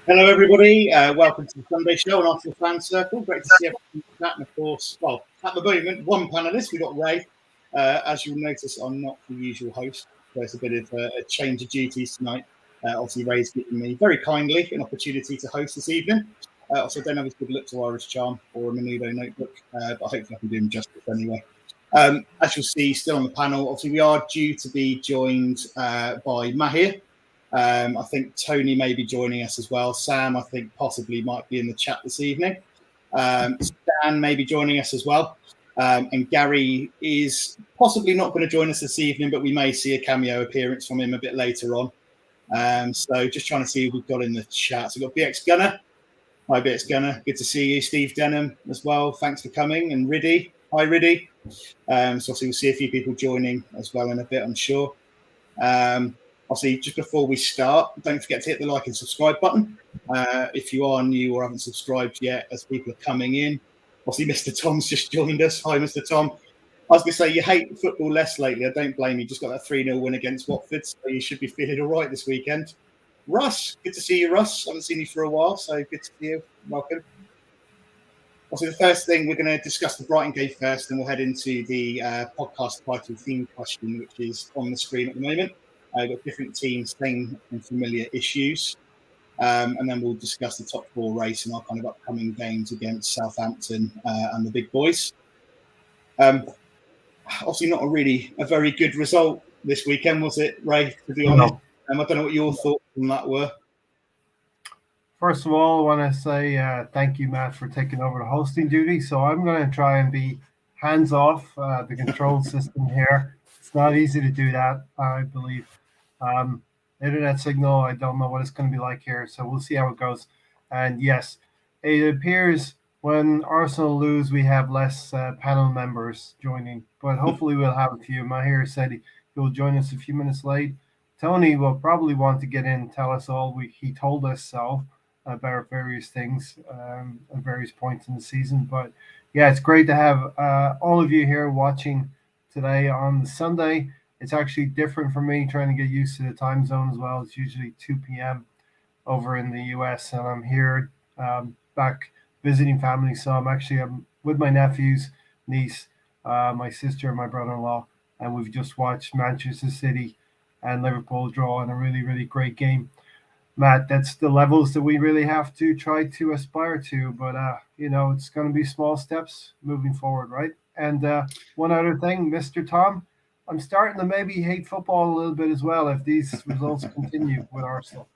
Hello, everybody. Welcome to the Sunday Show on Arsenal Fan Circle. Great to see everyone chat. And of course, well, at the moment, one panelist. We've got Ray. As you'll notice, I'm not the usual host. There's a bit of a change of duties tonight. Obviously, Ray's given me very kindly an opportunity to host this evening. Also, I don't have as good look to Irish Charm or a Menudo notebook, but hopefully I can do him justice anyway. As you'll see, still on the panel, obviously we are due to be joined by Mahir. I think Tony may be joining us as well. Sam, I think, possibly might be in the chat this evening. Stan may be joining us as well. And Gary is possibly not going to join us this evening, but we may see a cameo appearance from him a bit later on. So just trying to see who we've got in the chat. So we've got BX Gunner. Hi, BX Gunner. Good to see you. Steve Denham as well. Thanks for coming. And Riddy. Hi, Riddy. So obviously we'll see a few people joining as well in a bit, I'm sure. Obviously, just before we start, don't forget to hit the like and subscribe button. If you are new or haven't subscribed yet, as people are coming in. Obviously, Mr. Tom's just joined us. Hi, Mr. Tom. I was going to say, you hate football less lately. I don't blame you. Just got that 3-0 win against Watford, so you should be feeling all right this weekend. Russ, good to see you, Russ. I haven't seen you for a while, so good to see you. Welcome. Also, the first thing, we're going to discuss the Brighton game first, and we'll head into the podcast title theme question, which is on the screen at the moment. We've got different teams, same and familiar issues. And then we'll discuss the top four race and our kind of upcoming games against Southampton and the big boys. Obviously, not a very good result this weekend, was it, Ray, to be honest? I don't know what your thoughts on that were. First of all, I want to say thank you, Matt, for taking over the hosting duty. So I'm going to try and be hands off the control system here. It's not easy to do that, I believe. Internet signal, I don't know what it's going to be like here, so we'll see how it goes. And yes, it appears when Arsenal lose, we have less panel members joining, but hopefully we'll have a few. Mahir said he will join us a few minutes late. Tony will probably want to get in and tell us all. He told us so about various things at various points in the season. But yeah, it's great to have all of you here watching today on the Sunday. It's actually different for me trying to get used to the time zone as well. It's usually 2 p.m. over in the US, and I'm here back visiting family. So I'm with my nephew's niece, my sister, and my brother-in-law, and we've just watched Manchester City and Liverpool draw in a really, really great game. Matt, that's the levels that we really have to try to aspire to, but it's going to be small steps moving forward, right? And one other thing, Mr. Tom, I'm starting to maybe hate football a little bit as well if these results continue with Arsenal.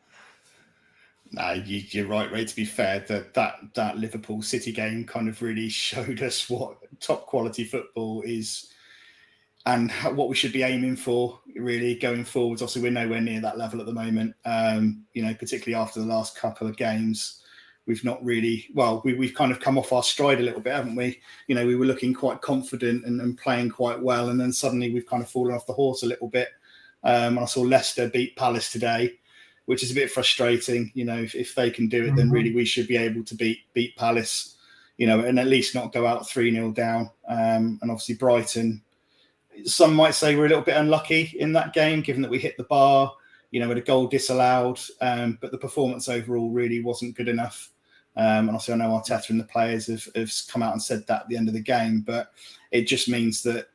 No, you're right, Ray. To be fair, that Liverpool City game kind of really showed us what top quality football is and what we should be aiming for, really, going forwards. Obviously, we're nowhere near that level at the moment. Particularly after the last couple of games. We've not really, we've kind of come off our stride a little bit, haven't we? We were looking quite confident and playing quite well. And then suddenly we've kind of fallen off the horse a little bit. I saw Leicester beat Palace today, which is a bit frustrating. If they can do it, then really we should be able to beat Palace, and at least not go out 3-0 down. And obviously Brighton, some might say we're a little bit unlucky in that game, given that we hit the bar, with a goal disallowed. But the performance overall really wasn't good enough. And also I know Arteta and the players have come out and said that at the end of the game, but it just means that,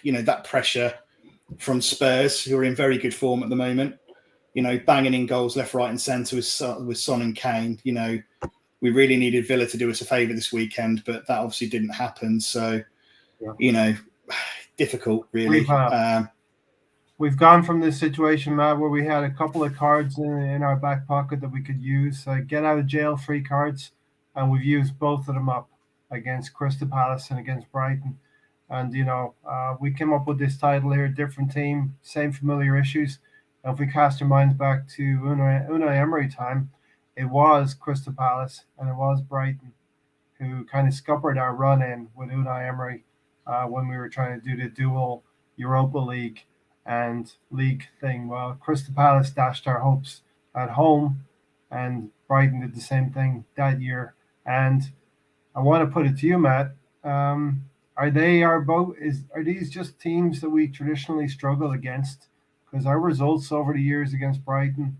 that pressure from Spurs, who are in very good form at the moment, banging in goals left, right and centre with Son and Kane. We really needed Villa to do us a favour this weekend, but that obviously didn't happen. So, difficult, really. We've gone from this situation, Matt, where we had a couple of cards in our back pocket that we could use, get out of jail free cards, and we've used both of them up against Crystal Palace and against Brighton. And, we came up with this title here, different team, same familiar issues. And if we cast our minds back to Unai Emery time, it was Crystal Palace and it was Brighton who kind of scuppered our run in with Unai Emery when we were trying to do the dual Europa League and league thing. Well, Crystal Palace dashed our hopes at home, and Brighton did the same thing that year. And I want to put it to you, Matt. Are these just teams that we traditionally struggle against? Because our results over the years against Brighton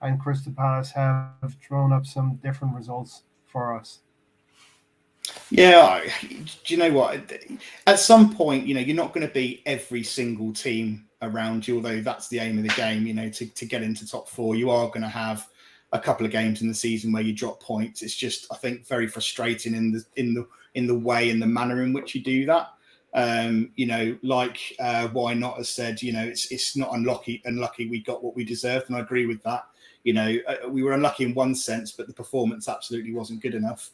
and Crystal Palace have thrown up some different results for us. Yeah, do you know what? At some point, you're not going to beat every single team around you, although that's the aim of the game, to get into top four. You are going to have a couple of games in the season where you drop points. It's just, I think, very frustrating in the way and the manner in which you do that. Why not has said, it's not unlucky we got what we deserved, and I agree with that. We were unlucky in one sense, but the performance absolutely wasn't good enough.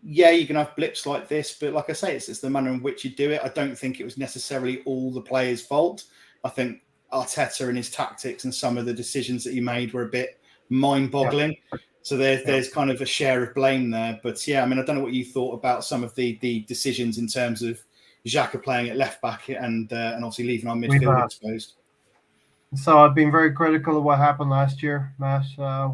Yeah, you can have blips like this, but like I say, it's the manner in which you do it. I don't think it was necessarily all the players' fault. I think Arteta and his tactics and some of the decisions that he made were a bit mind-boggling. Yeah. So there's kind of a share of blame there. But yeah, I mean, I don't know what you thought about some of the decisions in terms of Xhaka playing at left back and obviously leaving our midfield exposed. So I've been very critical of what happened last year, Matt,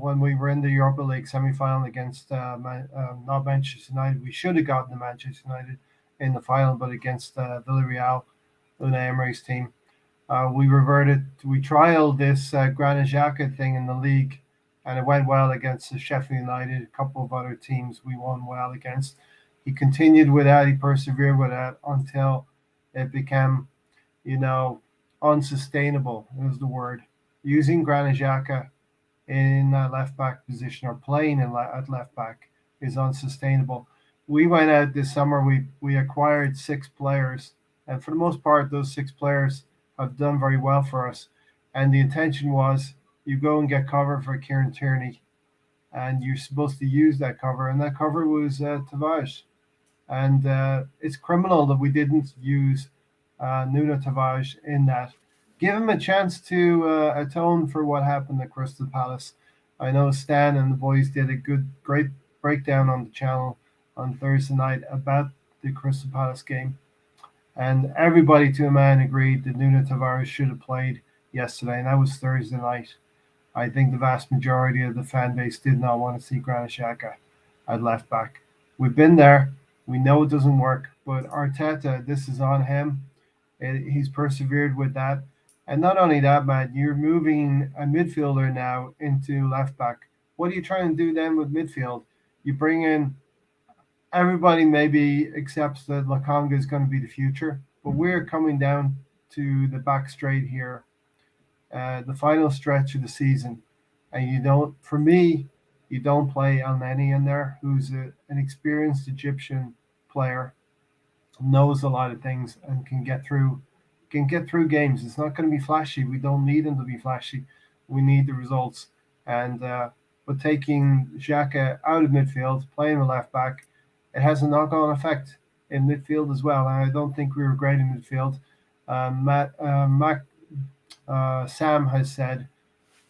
when we were in the Europa League semi-final against not Manchester United. We should have gotten to Manchester United in the final, but against Villarreal, Unai Emery's team. We trialed this Granit Xhaka thing in the league, and it went well against Sheffield United, a couple of other teams we won well against. He continued with that, he persevered with that until it became, unsustainable is the word. Using Granit Xhaka in left back position or playing at left back is unsustainable. We went out this summer, we acquired 6 players, and for the most part, those 6 players have done very well for us. And the intention was you go and get cover for Kieran Tierney, and you're supposed to use that cover, and that cover was Tavares. And it's criminal that we didn't use Nuno Tavares in that. Give him a chance to atone for what happened at Crystal Palace. I know Stan and the boys did a great breakdown on the channel on Thursday night about the Crystal Palace game. And everybody to a man agreed that Nuno Tavares should have played yesterday, and that was Thursday night. I think the vast majority of the fan base did not want to see Granit Xhaka at left back. We've been there. We know it doesn't work, but Arteta, this is on him. He's persevered with that. And not only that, Matt, you're moving a midfielder now into left back. What are you trying to do then with midfield? You bring in, everybody maybe accepts that Lokonga is going to be the future, but we're coming down to the back straight here, the final stretch of the season. And you don't play Elneny in there, who's an experienced Egyptian player, knows a lot of things and can get through games. It's not going to be flashy. We don't need him to be flashy. We need the results. And but taking Xhaka out of midfield, playing a left back, it has a knock-on effect in midfield as well. And I don't think we were great in midfield. Sam has said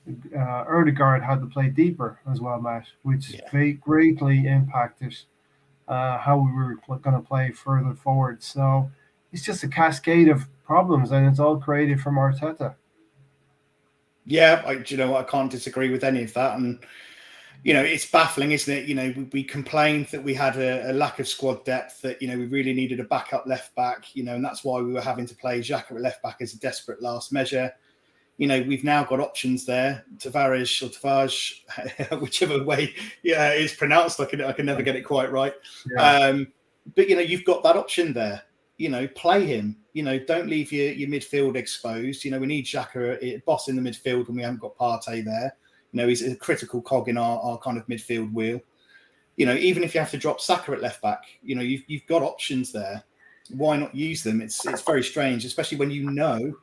Ødegaard had to play deeper as well, Matt, which greatly impacted how we were going to play further forward. So it's just a cascade of problems, and it's all created from Arteta. Yeah, I can't disagree with any of that. And, it's baffling, isn't it? We complained that we had a lack of squad depth, that, we really needed a backup left back, and that's why we were having to play Xhaka at left back as a desperate last measure. We've now got options there, Tavares or Tavares, whichever way it's pronounced. I can never get it quite right. Yeah. But you've got that option there. Play him. Don't leave your midfield exposed. We need Xhaka, boss in the midfield when we haven't got Partey there. He's a critical cog in our kind of midfield wheel. Even if you have to drop Saka at left back, you've got options there. Why not use them? It's very strange, especially when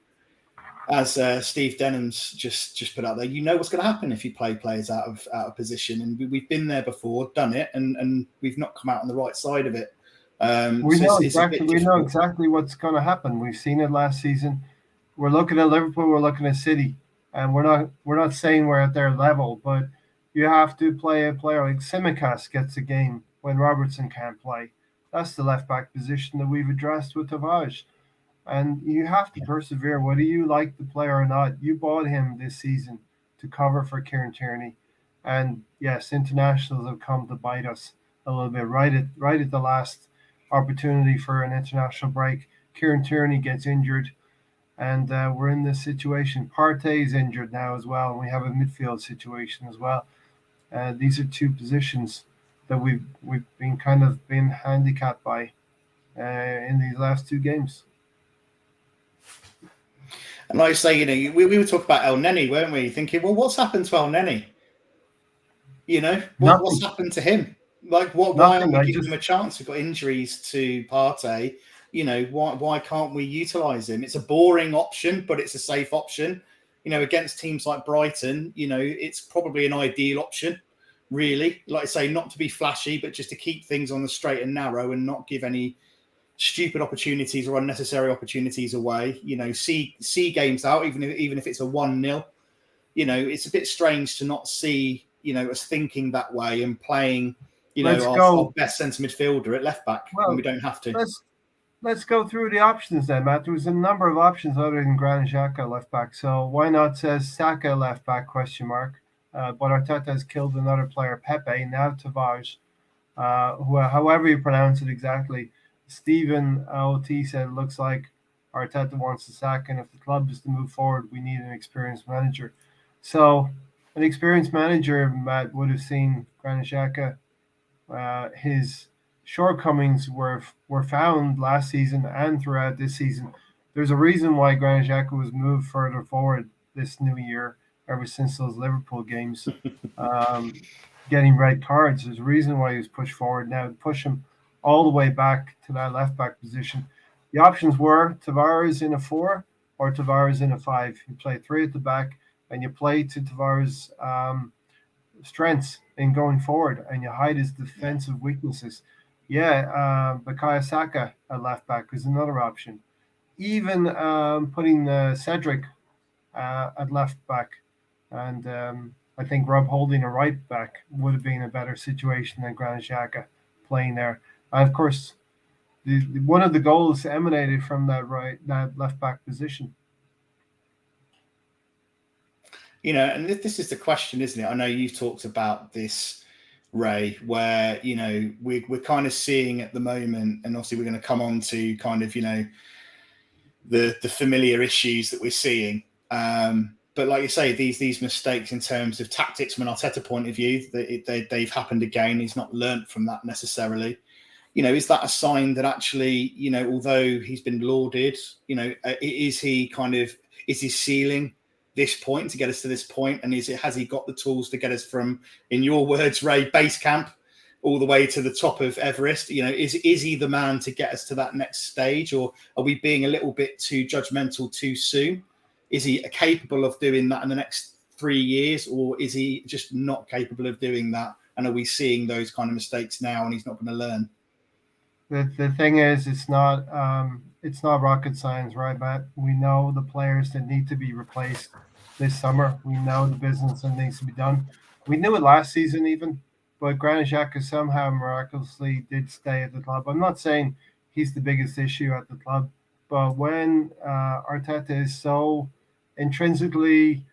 as Steve Denham's just put out there, what's going to happen if you play players out of position, and we've been there before, done it, and we've not come out on the right side of it. We know exactly what's going to happen. We've seen it last season. We're looking at Liverpool, we're looking at City, and we're not saying we're at their level, but you have to play a player like Tsimikas gets a game when Robertson can't play. That's the left back position that we've addressed with Tavares. And you have to persevere, whether you like the player or not. You bought him this season to cover for Kieran Tierney. And yes, internationals have come to bite us a little bit. Right at the last opportunity for an international break, Kieran Tierney gets injured. And we're in this situation. Partey is injured now as well, and we have a midfield situation as well. These are two positions that we've been kind of been handicapped by in these last two games. And like I say, we were talking about El Neni, weren't we? Thinking, well, what's happened to El Neni? What's happened to him? Like, why aren't we giving him a chance? We've got injuries to Partey. Why can't we utilise him? It's a boring option, but it's a safe option. Against teams like Brighton, it's probably an ideal option, really. Like I say, not to be flashy, but just to keep things on the straight and narrow and not give any stupid opportunities or unnecessary opportunities away. See games out, even if it's a 1-0. It's a bit strange to not see us thinking that way and playing our best centre midfielder at left back when we don't have to. Let's go through the options then, Matt. There was a number of options other than Granit Xhaka left back. So why not Saka left back ? But Arteta has killed another player, Pepe, now Tavares, who, however you pronounce it exactly. Stephen OT said it looks like Arteta wants to sack, and if the club is to move forward, we need an experienced manager. So an experienced manager, Matt, would have seen Granit Xhaka. His shortcomings were found last season and throughout this season. There's a reason why Granit Xhaka was moved further forward this new year, ever since those Liverpool games, getting red cards. There's a reason why he was pushed forward. Now push him all the way back to that left back position. The options were Tavares in a 4 or Tavares in a 5. You play 3 at the back and you play to Tavares' strengths in going forward, and you hide his defensive weaknesses. Bukayo Saka at left back is another option. Even putting Cedric at left back, and I think Rob Holding a right back would have been a better situation than Granit Xhaka playing there. And of course, one of the goals emanated from that left back position. And this is the question, isn't it? I know you've talked about this, Ray, where, we're kind of seeing at the moment, and obviously we're going to come on to kind of, the familiar issues that we're seeing. But like you say, these mistakes in terms of tactics from an Arteta point of view, they've happened again. He's not learnt from that necessarily. Is that a sign that actually, although he's been lauded, is he ceiling this point to get us to this point? And has he got the tools to get us from, in your words, Ray, base camp all the way to the top of Everest? Is he the man to get us to that next stage, or are we being a little bit too judgmental too soon? Is he capable of doing that in the next 3 years, or is he just not capable of doing that? And are we seeing those kind of mistakes now and he's not going to learn? The thing is, it's not rocket science, right, Matt? We know the players that need to be replaced this summer. We know the business that needs to be done. We knew it last season even, but Granit Xhaka somehow miraculously did stay at the club. I'm not saying he's the biggest issue at the club, but when Arteta is so intrinsically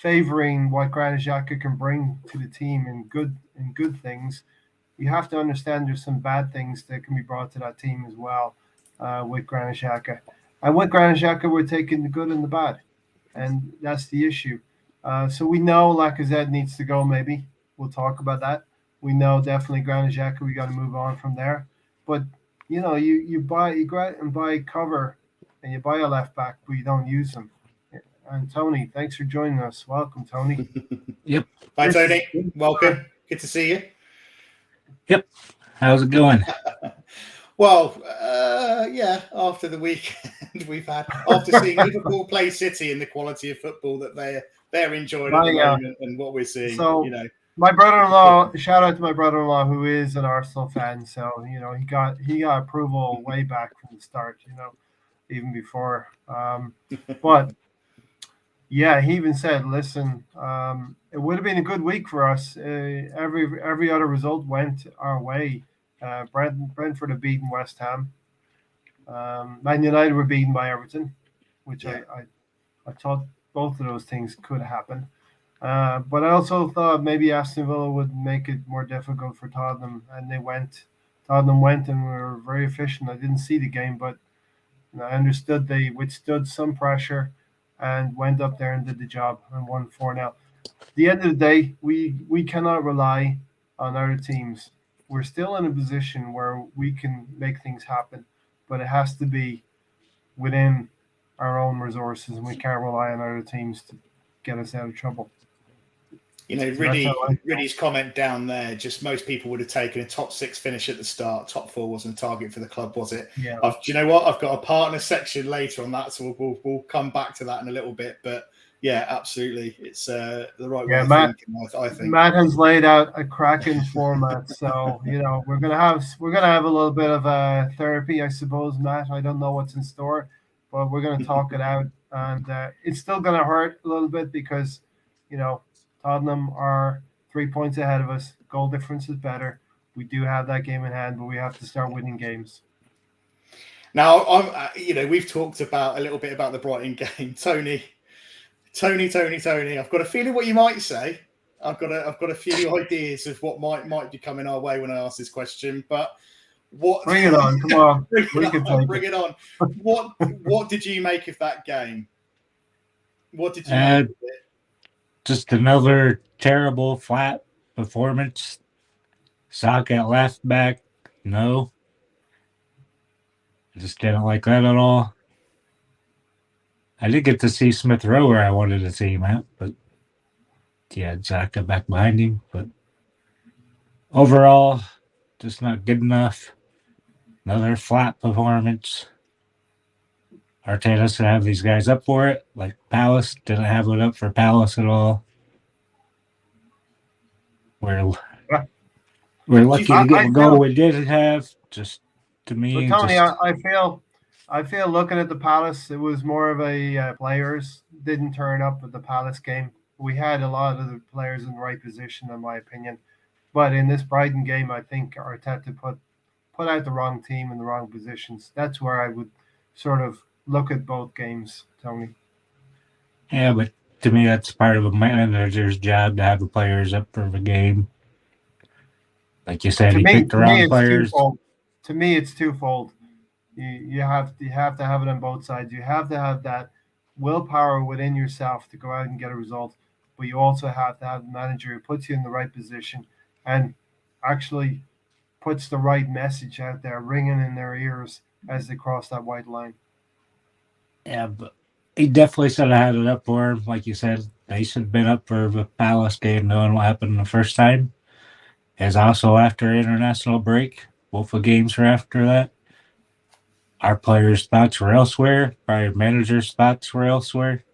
favoring what Granit Xhaka can bring to the team in good things, you have to understand there's some bad things that can be brought to that team as well with Granit Xhaka. And with Granit Xhaka, we're taking the good and the bad, and that's the issue. So we know Lacazette needs to go. Maybe we'll talk about that. We know definitely Granit Xhaka. We got to move on from there. But you go out and buy cover, and you buy a left back, but you don't use them. And Tony, thanks for joining us. Welcome, Tony. Yep. Hi, Tony. Welcome. Good to see you. Yep. How's it going? Well, after the weekend we've had, after seeing Liverpool play City and the quality of football that they're enjoying at the moment, and what we're seeing, My brother-in-law, shout out to my brother-in-law who is an Arsenal fan. So he got approval way back from the start. Even before. But yeah, he even said, "Listen, it would have been a good week for us. Every other result went our way. Brentford have beaten West Ham. Man United were beaten by Everton, which I thought both of those things could happen. But I also thought maybe Aston Villa would make it more difficult for Tottenham, and they went. Tottenham went and were very efficient. I didn't see the game, but And I understood they withstood some pressure and went up there and did the job and won 4-0. At the end of the day, we cannot rely on other teams. We're still in a position where we can make things happen, but it has to be within our own resources, and we can't rely on other teams to get us out of trouble. You know, Riddy's comment down there, just most people would have taken a top 6 finish at the start. Top 4 wasn't a target for the club, was it? Yeah. Do you know what? I've got a partner section later on that, so we'll come back to that in a little bit. But yeah, absolutely, it's the right way of thinking. I think Matt has laid out a cracking format, so we're gonna have a little bit of a therapy, I suppose, Matt. I don't know what's in store, but we're gonna talk it out, and it's still gonna hurt a little bit because Tottenham are 3 points ahead of us. Goal difference is better. We do have that game in hand, but we have to start winning games. Now, we've talked about a little bit about the Brighton game, Tony. I've got a feeling what you might say. I've got a few ideas of what might be coming our way when I ask this question. But what? Bring it on! Come on, bring it on. What did you make of that game? What did you make of it? Just another terrible flat performance. Sock at left back, no. I just didn't like that at all. I did get to see Smith Rowe where I wanted to see him at, but yeah, Zaka back behind him. But overall, just not good enough. Another flat performance. Arteta's to have these guys up for it. Like Palace didn't have it up for Palace at all. We're lucky to get a goal we did have. Just to me, so Tony, I feel looking at the Palace, it was more of a players didn't turn up at the Palace game. We had a lot of the players in the right position, in my opinion. But in this Brighton game, I think Arteta put out the wrong team in the wrong positions. That's where I would sort of look at both games, Tony. Yeah, but to me, that's part of a manager's job to have the players up for the game. Like you said, he picked the wrong players. To me, it's twofold. You have to have it on both sides. You have to have that willpower within yourself to go out and get a result, but you also have to have the manager who puts you in the right position and actually puts the right message out there, ringing in their ears as they cross that white line. Yeah, but he definitely should have had it up for him. Like you said, they should have been up for the Palace game, knowing what happened the first time. As also after international break, both the games were after that. Our players' thoughts were elsewhere. Our manager's thoughts were elsewhere.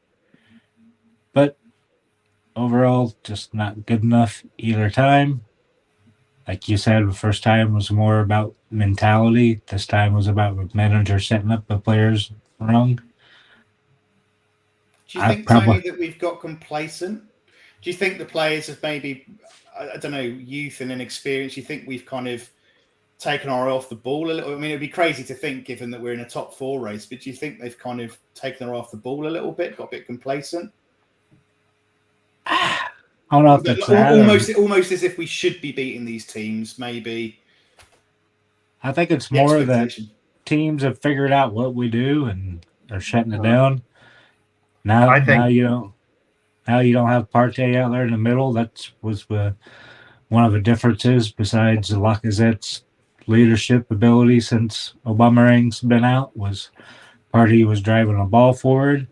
But overall, just not good enough either time. Like you said, the first time was more about mentality. This time was about the manager setting up the players wrong. Do you think, Tony, that we've got complacent? Do you think the players have maybe, I don't know, youth and inexperience? You think we've kind of taken our eye off the ball a little? I mean, it'd be crazy to think, given that we're in a top 4 race, but do you think they've kind of taken their eye off the ball a little bit, got a bit complacent? I don't know if that's almost as if we should be beating these teams, maybe. I think it's more that teams have figured out what we do and are shutting it down. Now you don't have Partey out there in the middle. That was one of the differences besides Lacazette's leadership ability since Aubameyang's been out, was Partey was driving the ball forward.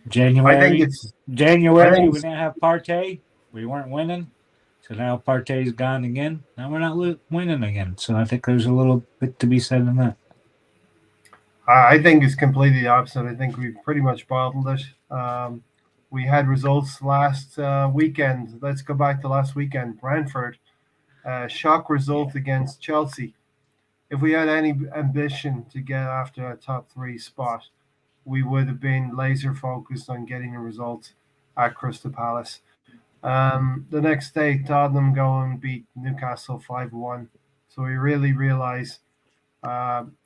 January, we didn't have Partey. We weren't winning. So now Partey's gone again. Now we're not winning again. So I think there's a little bit to be said in that. I think it's completely the opposite. I think we've pretty much bottled it. We had results last weekend. Let's go back to last weekend. Brentford, shock result against Chelsea. If we had any ambition to get after a top 3 spot, we would have been laser focused on getting a result at Crystal Palace. The next day, Tottenham go and beat Newcastle 5-1. So we really realize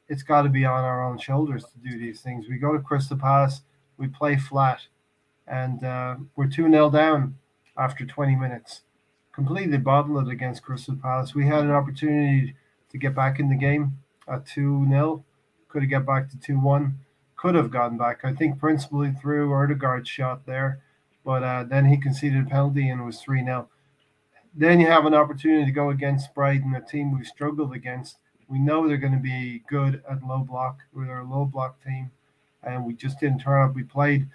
it's got to be on our own shoulders to do these things. We go to Crystal Palace, we play flat, and we're 2-0 down after 20 minutes. Completely bottled it against Crystal Palace. We had an opportunity to get back in the game at 2-0, could have got back to 2-1. Could have gotten back, I think, principally through Erdegaard's shot there. But then he conceded a penalty and it was 3-0. Then you have an opportunity to go against Brighton, a team we've struggled against. We know they're going to be good at low block. We're a low block team, and we just didn't turn up. We played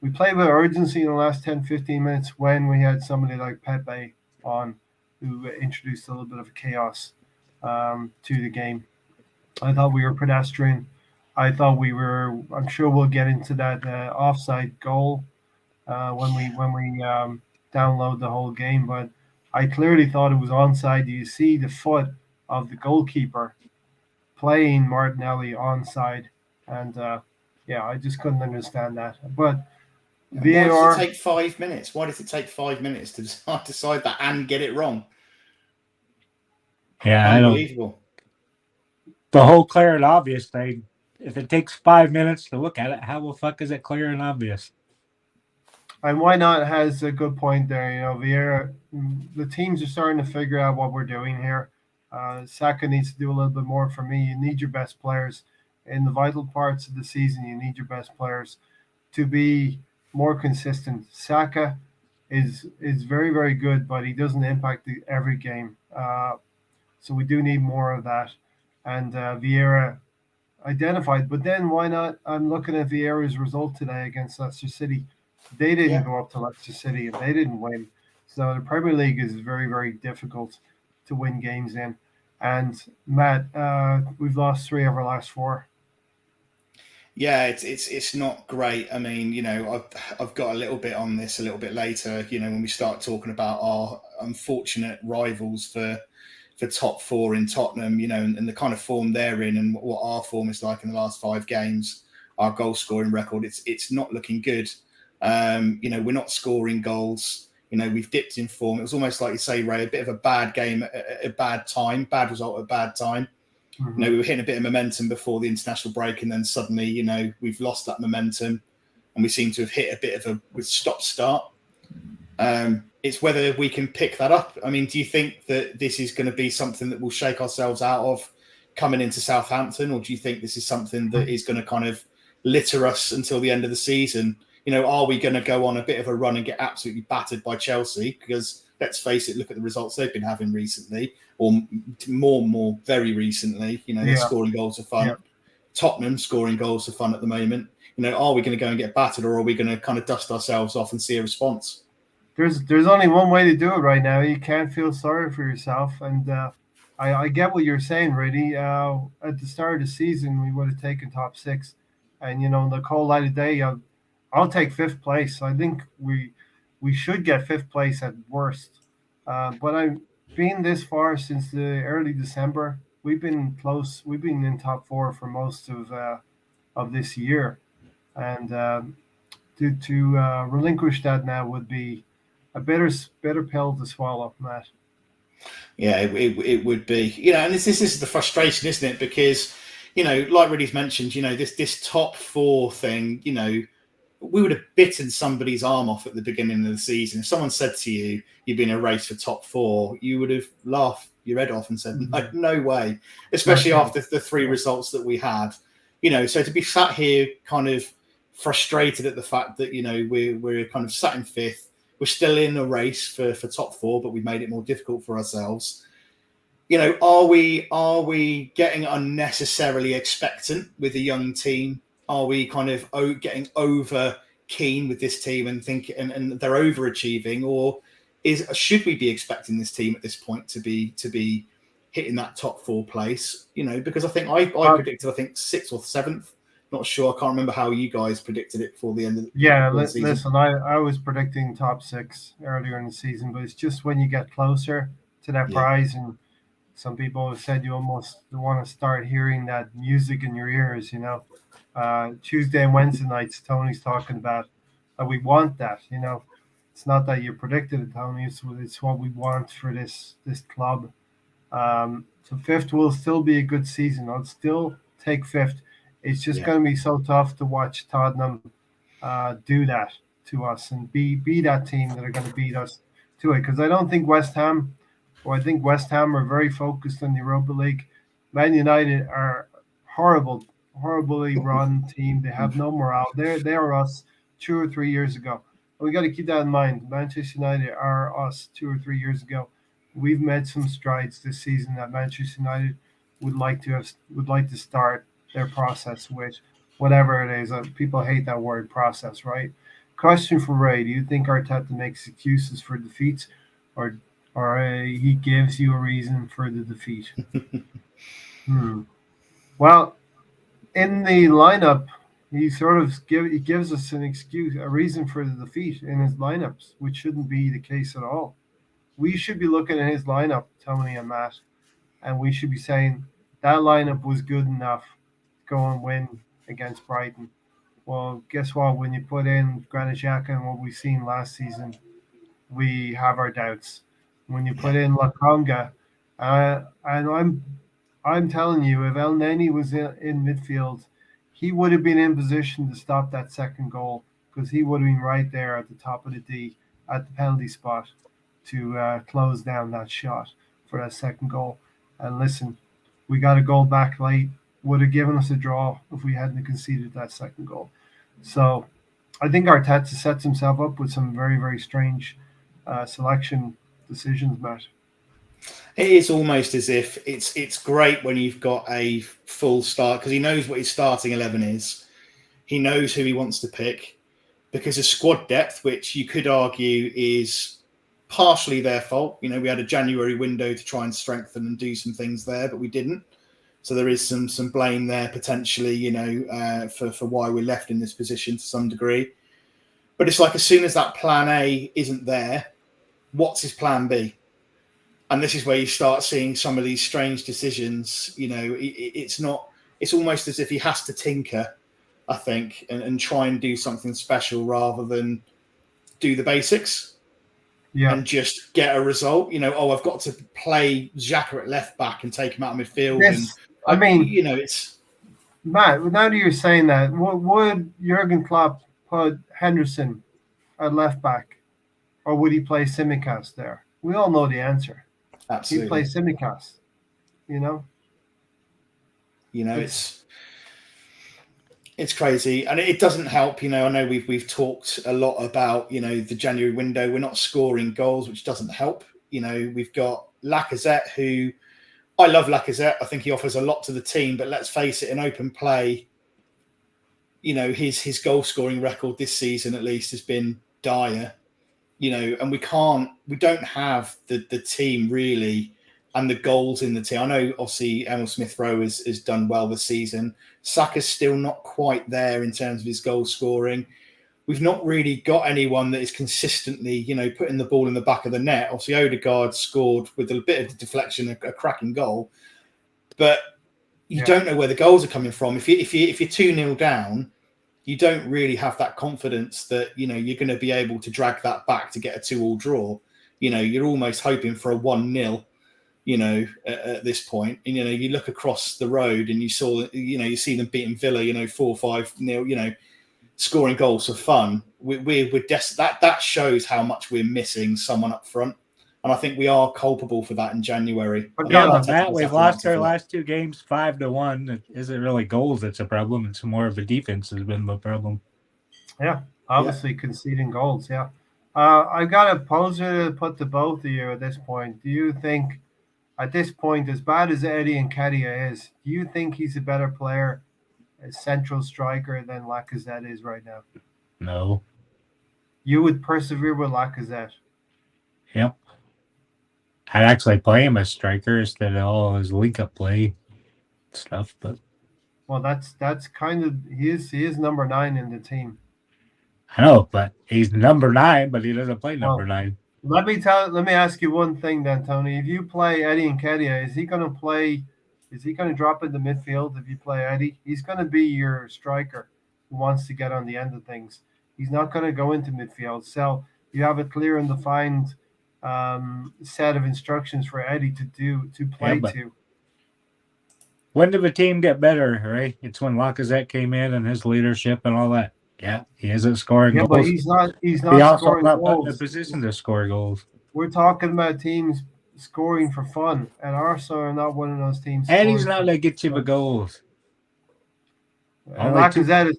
with urgency in the last 10, 15 minutes when we had somebody like Pepe on, who introduced a little bit of chaos to the game. I thought we were pedestrian. I thought we were. I'm sure we'll get into that offside goal when we download the whole game, but I clearly thought it was onside. You see the foot of the goalkeeper playing Martinelli onside, and I just couldn't understand that. But VAR. Why does it take 5 minutes? Why does it take 5 minutes to decide that and get it wrong? Yeah, unbelievable. The whole clear and obvious thing. If it takes 5 minutes to look at it, how the fuck is it clear and obvious? And why not has a good point there. Vieira, the teams are starting to figure out what we're doing here. Saka needs to do a little bit more for me. You need your best players in the vital parts of the season. You need your best players to be more consistent. Saka is very, very good, but he doesn't impact every game. So we do need more of that. And Vieira identified. But then why not? I'm looking at Vieira's result today against Leicester City. They didn't go up to Leicester City and they didn't win. So the Premier League is very, very difficult to win games in. And Matt, we've lost 3 of our last 4. Yeah, it's not great. I mean, I've got a little bit on this a little bit later. When we start talking about our unfortunate rivals for top 4 in Tottenham, and the kind of form they're in, and what our form is like in the last 5 games, our goal scoring record, it's not looking good. We're not scoring goals. We've dipped in form. It was almost like you say, Ray, a bit of a bad game at a bad time, bad result at a bad time. Mm-hmm. We were hitting a bit of momentum before the international break, and then suddenly, we've lost that momentum, and we seem to have hit a bit of a stop-start. It's whether we can pick that up. I mean, do you think that this is going to be something that we'll shake ourselves out of coming into Southampton, or do you think this is something that is going to kind of litter us until the end of the season? Are we going to go on a bit of a run and get absolutely battered by Chelsea? Because let's face it, look at the results they've been having recently, or more very recently. They're scoring goals for fun. Yeah. Tottenham scoring goals for fun at the moment. Are we going to go and get battered, or are we going to kind of dust ourselves off and see a response? There's only one way to do it right now. You can't feel sorry for yourself. And I get what you're saying, really. At the start of the season, we would have taken top 6. And, in the cold light of day, I'll take 5th place. I think we should get 5th place at worst. But I've been this far since the early December. We've been close. We've been in top 4 for most of this year. And to relinquish that now would be a bitter pill to swallow, Matt. Yeah, it would be. And this is the frustration, isn't it? Because, like Rudy's mentioned, this top 4 thing, we would have bitten somebody's arm off at the beginning of the season. If someone said to you, you've been in a race for top 4, you would have laughed your head off and said, no way, especially after the 3 results that we had. So to be sat here kind of frustrated at the fact that, we're kind of sat in 5th, we're still in a race for top 4, but we've made it more difficult for ourselves. Are we getting unnecessarily expectant with a young team? Are we kind of getting over keen with this team and think and they're overachieving, or should we be expecting this team at this point to be hitting that top 4 place? Because I think I predicted 6th or 7th. Not sure. I can't remember how you guys predicted it for the end of the season. Listen, I was predicting top 6 earlier in the season, but it's just when you get closer to that prize, and some people have said you almost want to start hearing that music in your ears, Tuesday and Wednesday nights, Tony's talking about that we want that, It's not that you predicted it, Tony. It's what we want for this club. So 5th will still be a good season. I'll still take 5th. It's just going to be so tough to watch Tottenham do that to us and be that team that are going to beat us to it. Because I think West Ham are very focused on the Europa League. Man United are horrible horribly run team. They have no morale. They're us 2 or 3 years ago. And we got to keep that in mind. Manchester United are us 2 or 3 years ago. We've made some strides this season that Manchester United would like to start their process with, whatever it is. People hate that word process, right? Question for Ray: do you think Arteta makes excuses for defeats, or he gives you a reason for the defeat? Well, in the lineup, he gives us an excuse, a reason for the defeat in his lineups, which shouldn't be the case at all. We should be looking at his lineup, Tony and Matt, and we should be saying that lineup was good enough to go and win against Brighton. Well, guess what? When you put in Granit Xhaka and what we've seen last season, we have our doubts. When you put in Lakonga, and I'm telling you, if El Neni was in midfield, he would have been in position to stop that second goal because he would have been right there at the top of the D at the penalty spot to close down that shot for that second goal. And listen, we got a goal back late. Would have given us a draw if we hadn't conceded that second goal. So I think Arteta sets himself up with some very, very strange selection decisions, Matt. It is almost as if it's great when you've got a full start because he knows what his starting 11 is. He knows who he wants to pick because of squad depth, which you could argue is partially their fault. You know, we had a January window to try and strengthen and do some things there, but we didn't. So there is some blame there potentially, you know, for why we're left in this position to some degree. But it's like as soon as that plan A isn't there, what's his plan B? And this is where you start seeing some of these strange decisions. You know, it's almost as if he has to tinker, I think, and try and do something special rather than do the basics and just get a result. You know, I've got to play Xhaka at left back and take him out of midfield. Yes, and you know, it's Matt. Now that you're saying that, would Jurgen Klopp put Henderson at left back, or would he play Tsimikas there? We all know the answer. Absolutely. He'd play Tsimikas. You know, it's crazy, and it doesn't help. You know, I know we've talked a lot about, you know, the January window. We're not scoring goals, which doesn't help. You know, we've got Lacazette, who I love Lacazette. I think he offers a lot to the team, but let's face it, in open play, you know, his goal scoring record this season at least has been dire. You know, and we don't have the team really and the goals in the team. I know obviously Emil Smith-Rowe has done well this season. Saka's still not quite there in terms of his goal scoring. We've not really got anyone that is consistently, you know, putting the ball in the back of the net. Obviously Odegaard scored with a bit of deflection, a cracking goal, but you don't know where the goals are coming from. If you're 2-0 down, you don't really have that confidence that, you know, you're going to be able to drag that back to get a 2-2 draw. You know, you're almost hoping for a 1-0, you know, at this point. And, you know, you look across the road and you see them beating Villa, you know, 4-5-0, you know, scoring goals for fun. That shows how much we're missing someone up front. And I think we are culpable for that in January. But Matt, we've lost our last two games 5-1. It isn't really goals that's a problem. It's more of a defense has been the problem. Yeah, obviously conceding goals. Yeah. I got a poser to put to both of you at this point. Do you think, at this point, as bad as Eddie Nketiah is, do you think he's a better player, a central striker than Lacazette is right now? No. You would persevere with Lacazette? Yep. I'd actually play him as striker instead of all his link-up play stuff. But that's kind of he is number 9 in the team. I know, but he's number 9, but he doesn't play number 9. Let me ask you one thing then, Tony. If you play Eddie Nketiah, is he going to drop into midfield if you play Eddie? He's going to be your striker who wants to get on the end of things. He's not going to go into midfield. So you have a clear and defined set of instructions for Eddie to play to. When did the team get better, right? It's when Lacazette came in and his leadership and all that. Yeah, he isn't scoring goals. But he's not he scoring also not goals. put in a position to score goals. We're talking about teams scoring for fun, and Arsenal are not one of those teams. And he's not going to get you the goals. Lacazette is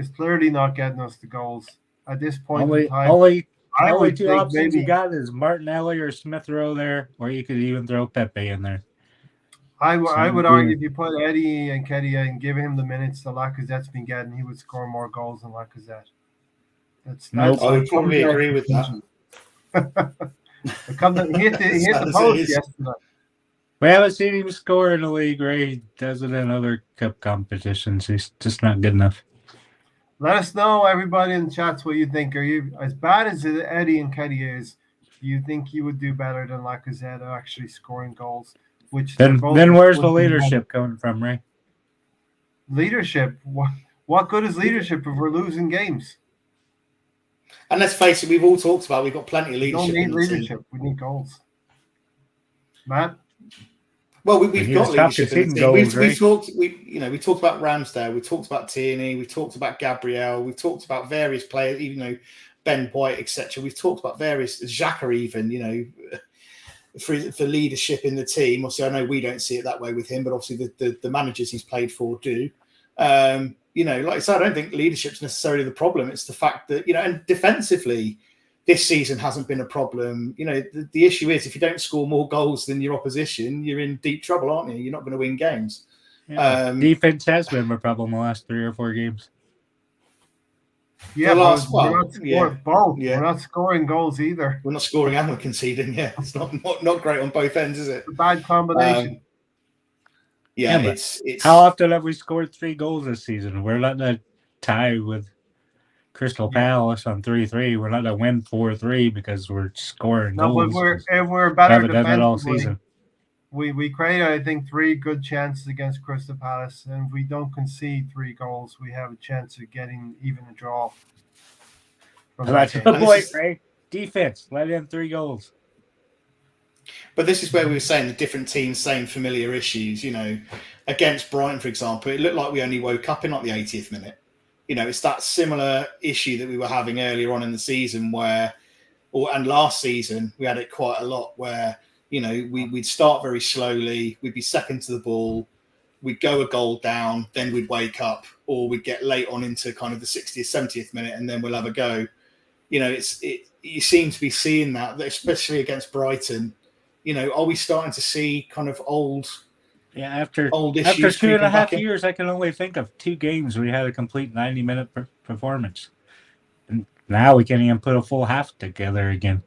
clearly not getting us the goals at this point in time. Only I would two think options you maybe got is Martinelli or Smith Rowe there, or you could even throw Pepe in there. I would argue if you put Eddie and Nketiah and give him the minutes that Lacazette's been getting, he would score more goals than Lacazette. I would probably agree with that. He hit the post yesterday. We haven't seen him score in the league, Ray. He does it in other cup competitions. He's just not good enough. Let us know, everybody in the chats, what you think. Are you as bad as Eddie and Nketiah is? Do you think you would do better than Lacazette actually scoring goals? Then where's the leadership coming from, Ray? Leadership? What good is leadership if we're losing games? And let's face it, we've all talked about we've got plenty of leadership. We don't need leadership. We need goals. Matt? Well, we've got leadership in the team. Goals, we talked about Ramsdale, we talked about Tierney, we talked about Gabriel, we've talked about various players, even though Ben White, etc. We've talked about various Xhaka even, for leadership in the team. Obviously, I know we don't see it that way with him, but obviously the managers he's played for do. Like I said, I don't think leadership's necessarily the problem. It's the fact that, and defensively, this season hasn't been a problem. The issue is if you don't score more goals than your opposition, you're in deep trouble, aren't you? You're not going to win games. Yeah. Defense has been a problem the last 3 or 4 games. Yeah, we're not scoring goals either. We're not scoring and we're conceding. Yeah, it's not great on both ends, is it? It's a bad combination. It's how often have we scored 3 goals this season? We're not that tie with Crystal Palace on 3-3. We're not going to win 4-3 because we're scoring goals. But we're better defensively. All season. We created, I think, 3 good chances against Crystal Palace, and if we don't concede 3 goals, we have a chance of getting even a draw. That's the point, right? Defense, let in 3 goals. But this is where we were saying the different teams saying familiar issues. Against Brighton, for example, it looked like we only woke up in like the 80th minute. It's that similar issue that we were having earlier on in the season and last season, we had it quite a lot where, we'd start very slowly, we'd be second to the ball, we'd go a goal down, then we'd wake up, or we'd get late on into kind of the 60th, 70th minute, and then we'll have a go. You seem to be seeing that, especially against Brighton. Are we starting to see kind of old issues? After 2.5 years, I can only think of 2 games where we had a complete 90-minute performance. And now we can't even put a full half together again.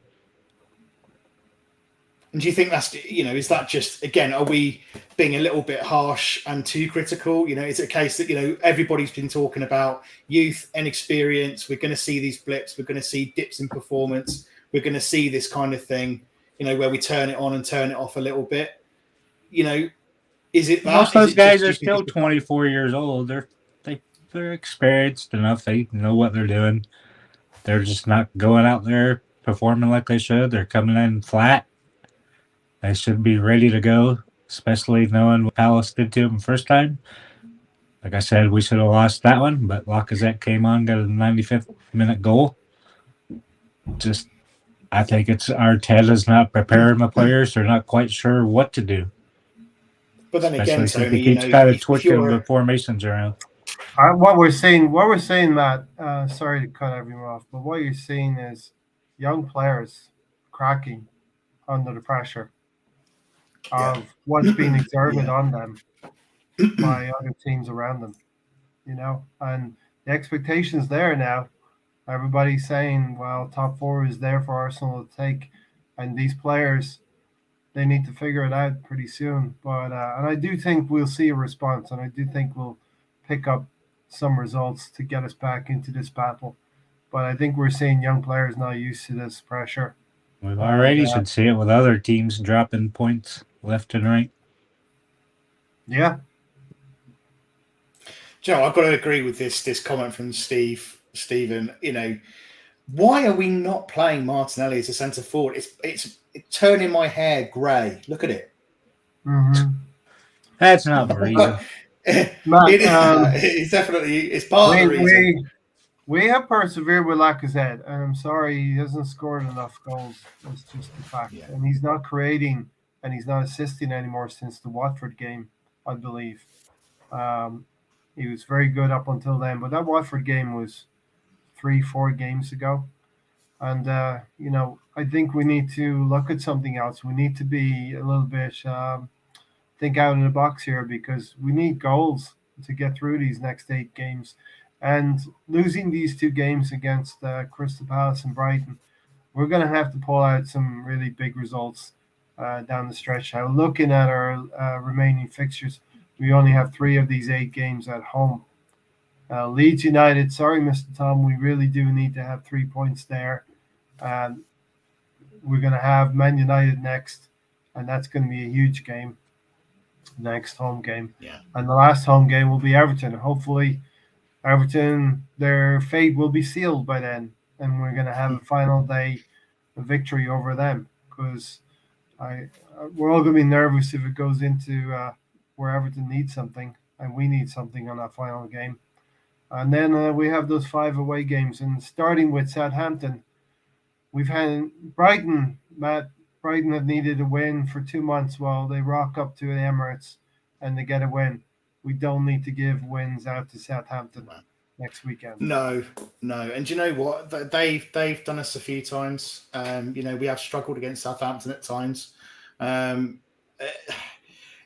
And do you think that's, is that just, again, are we being a little bit harsh and too critical? Is it a case that, everybody's been talking about youth and experience. We're going to see these blips. We're going to see dips in performance. We're going to see this kind of thing, where we turn it on and turn it off a little bit. Is it that? Most of those guys are still 24 years old. They're experienced enough. They know what they're doing. They're just not going out there performing like they should. They're coming in flat. They should be ready to go, especially knowing what Palace did to them first time. Like I said, we should have lost that one, but Lacazette came on, got a 95th minute goal. I think it's Arteta's not preparing the players. They're not quite sure what to do. But then again, Tony, he keeps kind of twitching the formations around. What we're seeing, Matt. Sorry to cut everyone off, but what you're seeing is young players cracking under the pressure of what's being exerted on them by other teams around them. And the expectation's there now. Everybody's saying, well, top 4 is there for Arsenal to take, and these players, they need to figure it out pretty soon. But and I do think we'll see a response, and I do think we'll pick up some results to get us back into this battle. But I think we're seeing young players not used to this pressure. We've already should see it with other teams dropping points left and right. Yeah. Joe, I've got to agree with this comment from Stephen. Why are we not playing Martinelli as a centre forward? It's turning my hair grey. Look at it. Mm-hmm. That's not the reason. It's definitely part of the reason. We have persevered with Lacazette, and I'm sorry he hasn't scored enough goals. That's just the fact. Yeah. And he's not creating and he's not assisting anymore since the Watford game, I believe. He was very good up until then, but that Watford game was 3-4 games ago. And, I think we need to look at something else. We need to be a little bit, think out of the box here, because we need goals to get through these next 8 games. And losing these 2 games against Crystal Palace and Brighton, we're going to have to pull out some really big results down the stretch. Now, looking at our remaining fixtures, we only have 3 of these 8 games at home. Leeds United, sorry, Mr. Tom, we really do need to have 3 points there. We're going to have Man United next, and that's going to be a huge game, next home game. Yeah. And the last home game will be Everton. Hopefully, Everton, their fate will be sealed by then, and we're going to have a final day victory over them, because we're all going to be nervous if it goes into where Everton needs something, and we need something on that final game. And then we have those 5 away games, and starting with Southampton, we've had Brighton. Matt, Brighton have needed a win for 2 months while they rock up to the Emirates and they get a win. We don't need to give wins out to Southampton next weekend. No. And you know what? They've done us a few times. We have struggled against Southampton at times.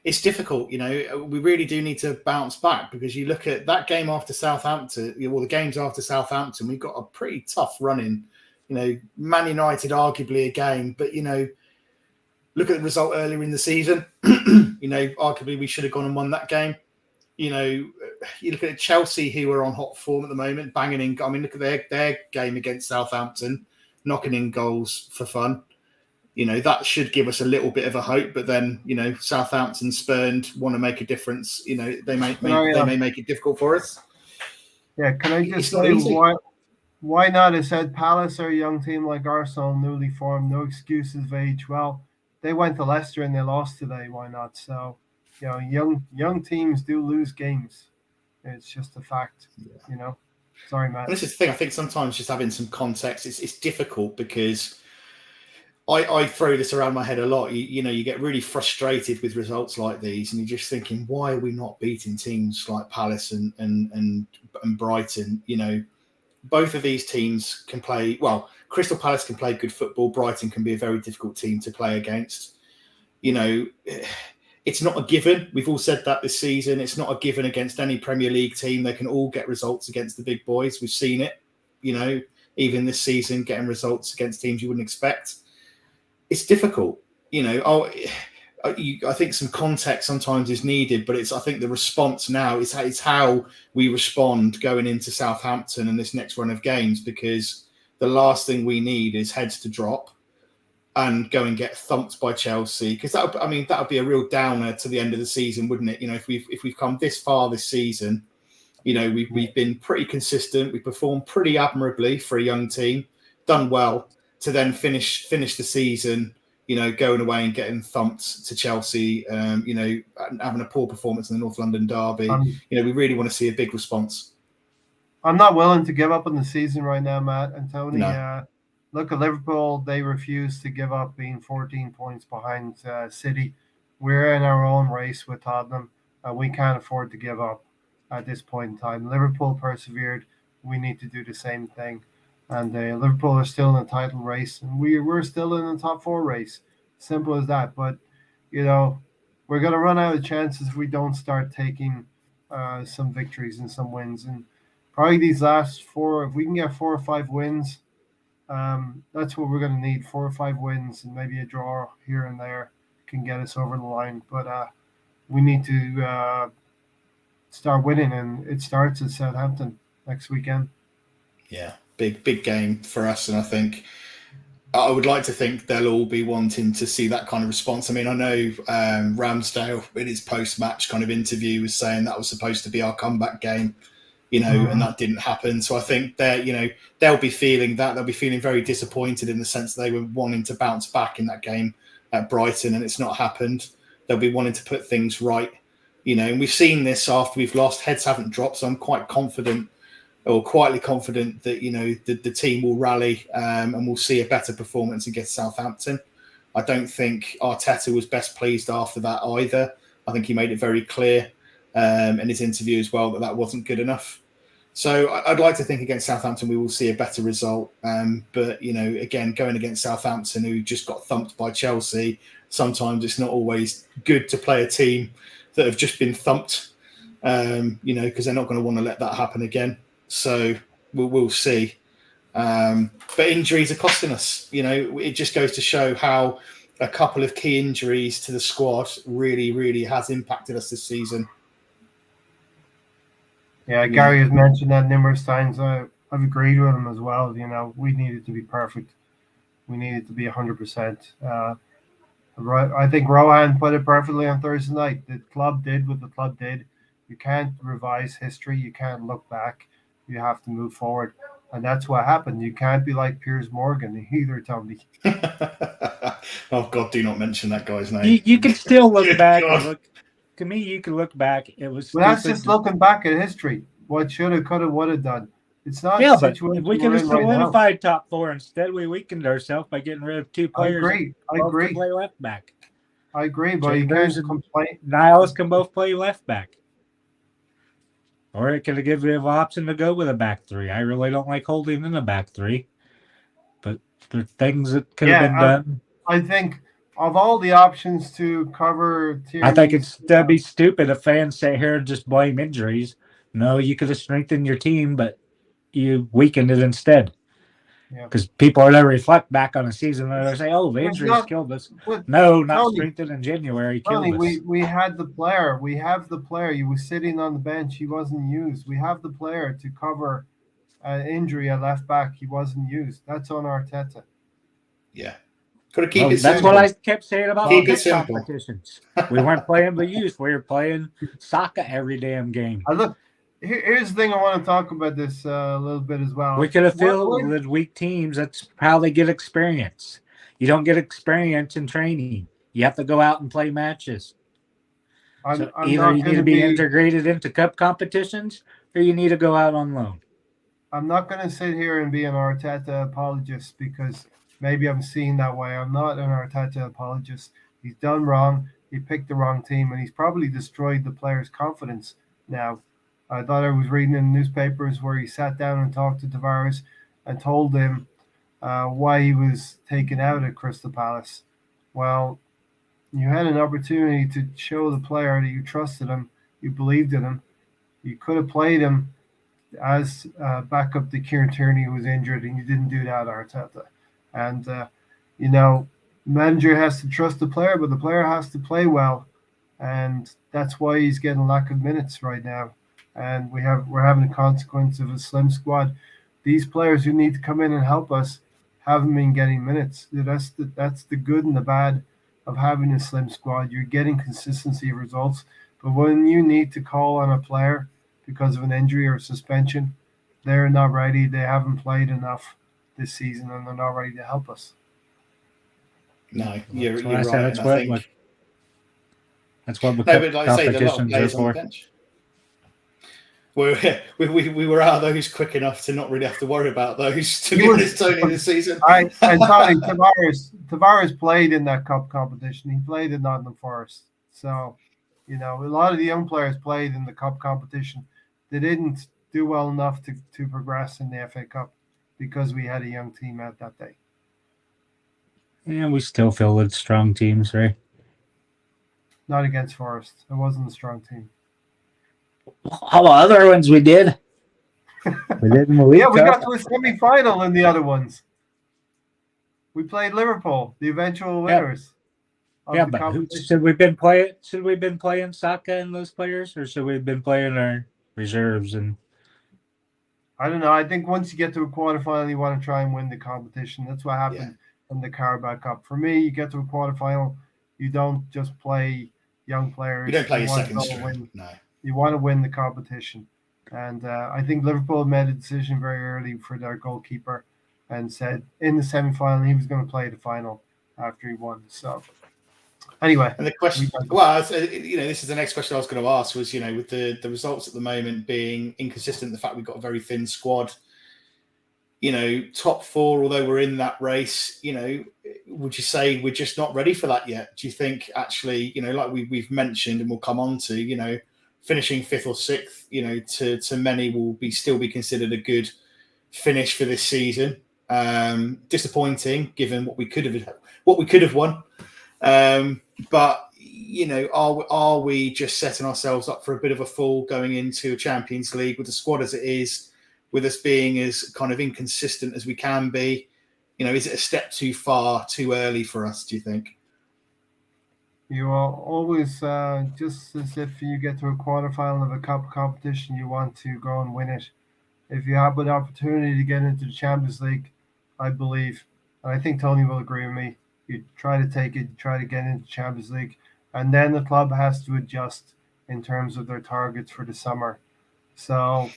It's difficult, we really do need to bounce back, because you look at that game after Southampton, the games after Southampton, we've got a pretty tough run in. Man United, arguably a game, but, look at the result earlier in the season. Arguably we should have gone and won that game. You look at Chelsea, who are on hot form at the moment, banging in. I mean, look at their game against Southampton, knocking in goals for fun. That should give us a little bit of a hope. But then, Southampton spurned, want to make a difference. They may make it difficult for us. Yeah, can I just say why not? I said Palace are a young team like Arsenal, newly formed, no excuses of age. Well, they went to Leicester and they lost today. Why not? So, young teams do lose games. It's just a fact. Sorry, Matt. And this is the thing. I think sometimes just having some context, it's difficult, because I throw this around my head a lot. You get really frustrated with results like these, and you're just thinking, why are we not beating teams like Palace and Brighton? Both of these teams can play well. Crystal Palace can play good football. Brighton can be a very difficult team to play against. It's not a given. We've all said that this season. It's not a given against any Premier League team. They can all get results against the big boys. We've seen it, even this season, getting results against teams you wouldn't expect. It's difficult. I think some context sometimes is needed, but I think the response now is how we respond going into Southampton and this next run of games, because the last thing we need is heads to drop and go and get thumped by Chelsea, because that would be a real downer to the end of the season, wouldn't it? If we've come this far this season, we've been pretty consistent, we performed pretty admirably for a young team, done well, to then finish the season, going away and getting thumped to Chelsea, having a poor performance in the North London derby. We really want to see a big response. I'm not willing to give up on the season right now, Matt and Tony. No. Look at Liverpool. They refuse to give up being 14 points behind City. We're in our own race with Tottenham. We can't afford to give up at this point in time. Liverpool persevered. We need to do the same thing. And Liverpool are still in the title race, and we're still in the top 4 race. Simple as that. But, we're going to run out of chances if we don't start taking some victories and some wins. And probably these last 4, if we can get 4 or 5 wins, that's what we're going to need. 4 or 5 wins and maybe a draw here and there can get us over the line. But we need to start winning, and it starts at Southampton next weekend. Yeah. Big game for us, and I think I would like to think they'll all be wanting to see that kind of response. I mean, I know Ramsdale in his post-match kind of interview was saying that was supposed to be our comeback game, and that didn't happen. So I think they'll be feeling that. They'll be feeling very disappointed in the sense they were wanting to bounce back in that game at Brighton, and it's not happened. They'll be wanting to put things right, and we've seen this after we've lost. Heads haven't dropped, so I'm quite confident, or quietly confident, that the team will rally and we'll see a better performance against Southampton. I don't think Arteta was best pleased after that either. I think he made it very clear in his interview as well that wasn't good enough. So I'd like to think against Southampton we will see a better result. But, again, going against Southampton, who just got thumped by Chelsea, sometimes it's not always good to play a team that have just been thumped, because they're not going to want to let that happen again. So we'll see. But injuries are costing us. It just goes to show how a couple of key injuries to the squad really, really has impacted us this season. Yeah, Gary has mentioned that numerous times. I've agreed with him as well. We needed to be perfect. We needed to be 100%. I think Rohan put it perfectly on Thursday night. The club did what the club did. You can't revise history. You can't look back. You have to move forward. And that's what happened. You can't be like Piers Morgan either, Tony. Oh, God, do not mention that guy's name. You can still look back and look. To me, you can look back. It was. Well, that's just looking back at history. What should have, could have, would have done. It's not. Yeah, but if we could have solidified top four. Instead, we weakened ourselves by getting rid of two players. I agree. To play left back. I agree, but you can't complain. Niles can both play left back. Or it could have given you an option to go with a back three. I really don't like holding in a back three, but there are things that could have been done. I think of all the options to cover Tierney's, I think that'd be stupid if fans sit here and just blame injuries. No, you could have strengthened your team, but you weakened it instead. Because people are going to reflect back on a season and they say, "Oh, the injuries killed us." No, not strengthened in January. Killed us. We had the player. We have the player. He was sitting on the bench. He wasn't used. We have the player to cover an injury at left back. He wasn't used. That's on Arteta. Yeah. Could have keep it simple. That's what I kept saying about competitions. We weren't playing the youth. We were playing soccer every damn game. Look, here's the thing. I want to talk about this a little bit as well. We could have fielded weak teams. That's how they get experience. You don't get experience in training. You have to go out and play matches. Either you need to be integrated into cup competitions or you need to go out on loan. I'm not going to sit here and be an Arteta apologist because maybe I'm seen that way. I'm not an Arteta apologist. He's done wrong. He picked the wrong team, and he's probably destroyed the players' confidence now. I thought I was reading in the newspapers where he sat down and talked to Tavares and told him why he was taken out at Crystal Palace. Well, you had an opportunity to show the player that you trusted him, you believed in him. You could have played him as backup to Kieran Tierney, who was injured, and you didn't do that, Arteta. And, manager has to trust the player, but the player has to play well. And that's why he's getting lack of minutes right now. And we're having a consequence of a slim squad. These players who need to come in and help us haven't been getting minutes. That's the good and the bad of having a slim squad. You're getting consistency of results. But when you need to call on a player because of an injury or suspension, they're not ready. They haven't played enough this season, and they're not ready to help us. No, you're right. That's what like I say, a lot of players on the bench. We were out of those quick enough to not really have to worry about those to be honest, Tony, this season. And Tony, Tavares played in that cup competition. He played in Nottingham Forest. So, a lot of the young players played in the cup competition. They didn't do well enough to progress in the FA Cup because we had a young team out that day. Yeah, we still feel it's strong teams, right? Not against Forest. It wasn't a strong team. How about other ones we did? We did in the League Cup. We got to a semi-final in the other ones. We played Liverpool, the eventual winners. Yeah, but should we been playing Saka and those players, or should we have been playing our reserves? And I don't know. I think once you get to a quarterfinal, you want to try and win the competition. That's what happened in the Carabao Cup. For me, you get to a quarterfinal, you don't just play young players. You don't play your second string. No. You want to win the competition. And I think Liverpool made a decision very early for their goalkeeper and said in the semi-final he was going to play the final after he won. So anyway. And the question, this is the next question I was going to ask was, with the results at the moment being inconsistent, the fact we've got a very thin squad, top four, although we're in that race, would you say we're just not ready for that yet? Do you think actually, like we've mentioned and we'll come on to, finishing 5th or 6th, to many will still be considered a good finish for this season. Disappointing given what we could have won. But are we just setting ourselves up for a bit of a fall going into a Champions League with the squad as it is, with us being as kind of inconsistent as we can be? Is it a step too far, too early for us, do you think? You are always, just as if you get to a quarterfinal of a cup competition, you want to go and win it. If you have an opportunity to get into the Champions League, I believe, and I think Tony will agree with me, you try to take it, you try to get into the Champions League, and then the club has to adjust in terms of their targets for the summer. So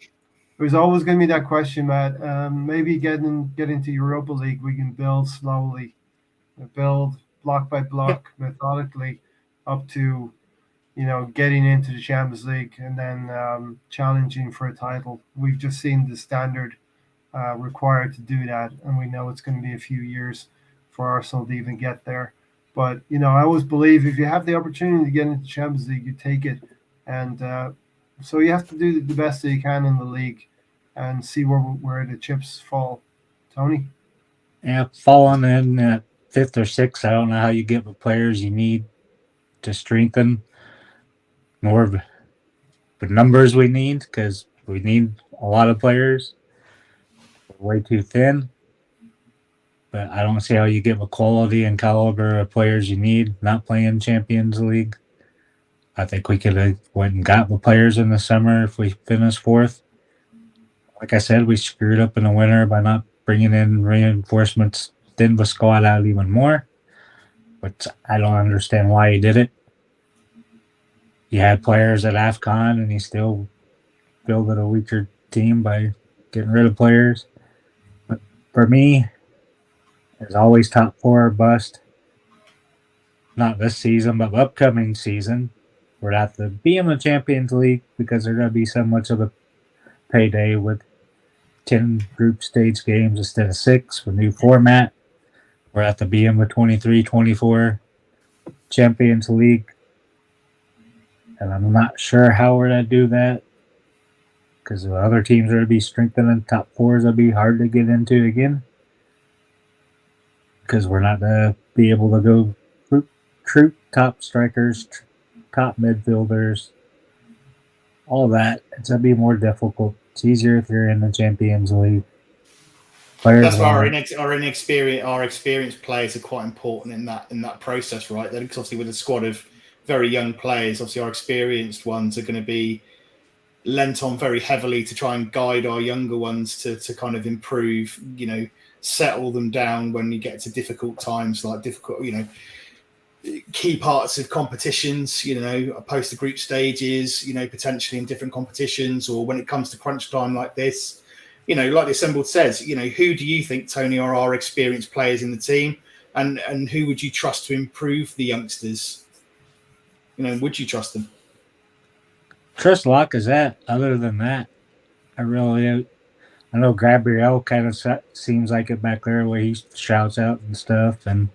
there's always going to be that question, Matt. Maybe get into Europa League, we can build slowly, build block by block, methodically, up to getting into the Champions League and then challenging for a title. We've just seen the standard required to do that, and we know it's going to be a few years for Arsenal to even get there. But I always believe if you have the opportunity to get into the Champions League, you take it, and so you have to do the best that you can in the league and see where the chips fall. Tony? Yeah, falling in at 5th or 6th, I don't know how you get the players you need to strengthen more of the numbers we need, because we need a lot of players. We're way too thin. But I don't see how you get the quality and caliber of players you need not playing Champions League. I think we could have went and got the players in the summer if we finished 4th. Like I said, we screwed up in the winter by not bringing in reinforcements, thinned the squad out even more. But I don't understand why he did it. You had players at AFCON, and he still built a weaker team by getting rid of players. But for me, there's always top 4 or bust. Not this season, but the upcoming season. We're at the be in the Champions League because there's going to be so much of a payday with 10 group stage games instead of 6 with new format. We're at the be in the 23-24 Champions League. And I'm not sure how we're going to do that because the other teams are going to be strengthening. Top 4s will be hard to get into again because we're not going to be able to go troop top strikers, top midfielders, all that. It's going to be more difficult. It's easier if you're in the Champions League. That's why our experienced players are quite important in that process, right? Because obviously with a squad of very young players, obviously our experienced ones are going to be lent on very heavily to try and guide our younger ones to kind of improve, settle them down when you get to difficult times, like key parts of competitions, post the group stages, potentially in different competitions, or when it comes to crunch time like this, like the Assembled says, who do you think, Tony, are our experienced players in the team, and who would you trust to improve the youngsters? Would you trust them? Trust Lacazette. Other than that, I know Gabriel kind of seems like it back there where he shouts out and stuff, and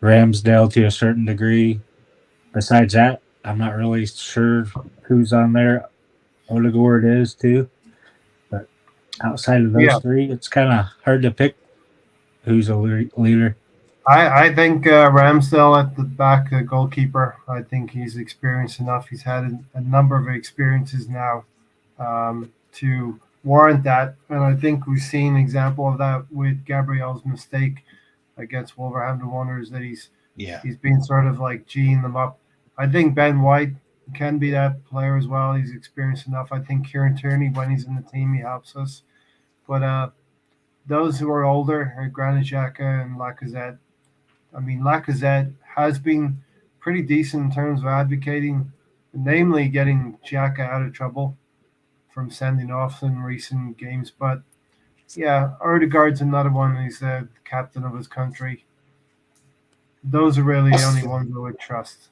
Ramsdale to a certain degree. Besides that, I'm not really sure who's on there. Odegaard is too. But outside of those 3, it's kind of hard to pick who's a leader. I think Ramsdale at the back, goalkeeper, I think he's experienced enough. He's had a number of experiences now to warrant that. And I think we've seen an example of that with Gabriel's mistake against Wolverhampton Wanderers, that he's been sort of like G'ing them up. I think Ben White can be that player as well. He's experienced enough. I think Kieran Tierney, when he's in the team, he helps us. But those who are older, Granit Xhaka and Lacazette, Lacazette has been pretty decent in terms of advocating, namely getting Xhaka out of trouble from sending off in recent games. But yeah, Odegaard's another one. He's the captain of his country. Those are really the only ones I would trust.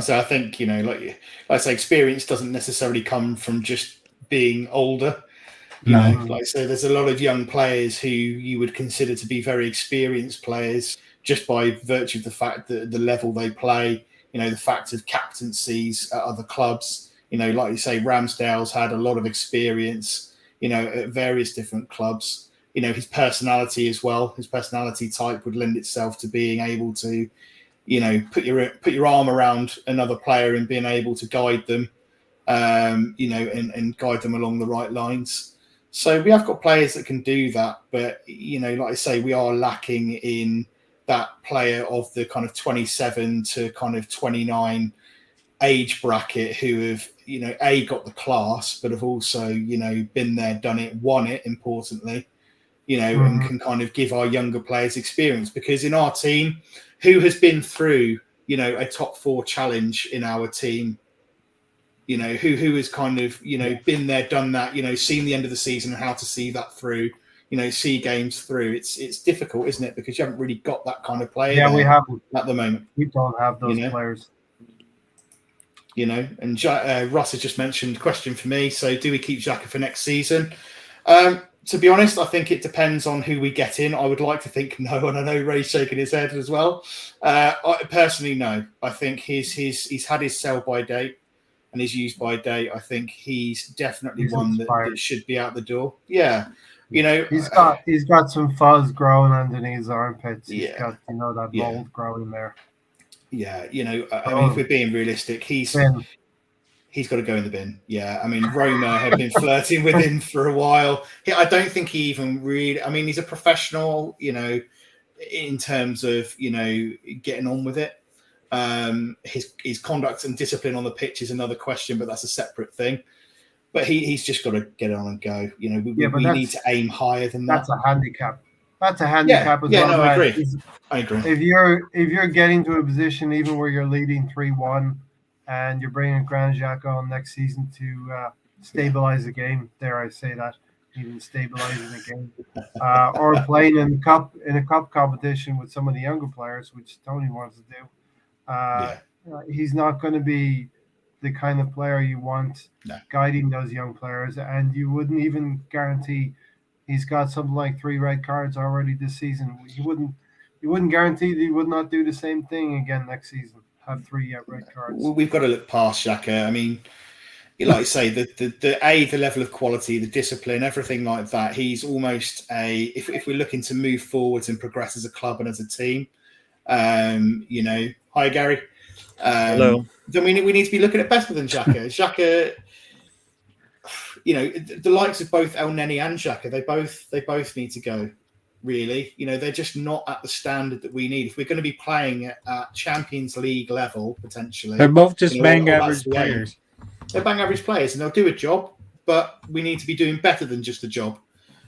So I think, like I say, experience doesn't necessarily come from just being older. Like I say, there's a lot of young players who you would consider to be very experienced players just by virtue of the fact that the level they play, the fact of captaincies at other clubs, Like you say, Ramsdale's had a lot of experience, at various different clubs. His personality as well, his personality type would lend itself to being able to, put your arm around another player and being able to guide them, and guide them along the right lines. So we have got players that can do that, but like I say, we are lacking in that player of the kind of 27 to kind of 29 age bracket who have, got the class, but have also, been there, done it, won it, importantly, and can kind of give our younger players experience. Because in our team, who has been through, a top 4 challenge in our team? Who has kind of, been there, done that, seen the end of the season and how to see that through, see games through. It's difficult, isn't it? Because you haven't really got that kind of player. Yeah, we haven't at the moment. We don't have those players. And Ross has just mentioned, question for me. So do we keep Xhaka for next season? To be honest, I think it depends on who we get in. I would like to think no, and I know Ray's shaking his head as well. I personally, no. I think he's had his sell by date and his use by date. I think he's definitely one that should be out the door. Yeah. He's got some fuzz growing underneath his armpits. He's got that mold growing there. Yeah, I mean, if we're being realistic, he's got to go in the bin. Yeah, I mean, Roma have been flirting with him for a while. I don't think he even really. I mean, he's a professional, in terms of getting on with it. His conduct and discipline on the pitch is another question, but that's a separate thing. But he's just got to get on and go. We need to aim higher than that. That's a handicap. That's a handicap as well. No, I agree. I agree. If you're getting to a position even where you're leading 3-1 and you're bringing Granit Xhaka on next season to stabilize the game, dare I say that, even stabilizing the game, or playing in a cup competition with some of the younger players, which Tony wants to do, he's not going to be the kind of player you want guiding those young players, and you wouldn't even guarantee. He's got something like 3 red cards already this season. You wouldn't guarantee that he would not do the same thing again next season. Have 3 red cards. We've got to look past Xhaka. I mean, like I say, the level of quality, the discipline, everything like that. He's almost if we're looking to move forwards and progress as a club and as a team. Hi Gary. Hello. Then we need to be looking at better than Xhaka. Xhaka. The likes of both El Neni and Xhaka, they both need to go, really. They're just not at the standard that we need. If we're going to be playing at Champions League level, potentially. They're both just bang average players. They're bang average players, and they'll do a job, but we need to be doing better than just a job.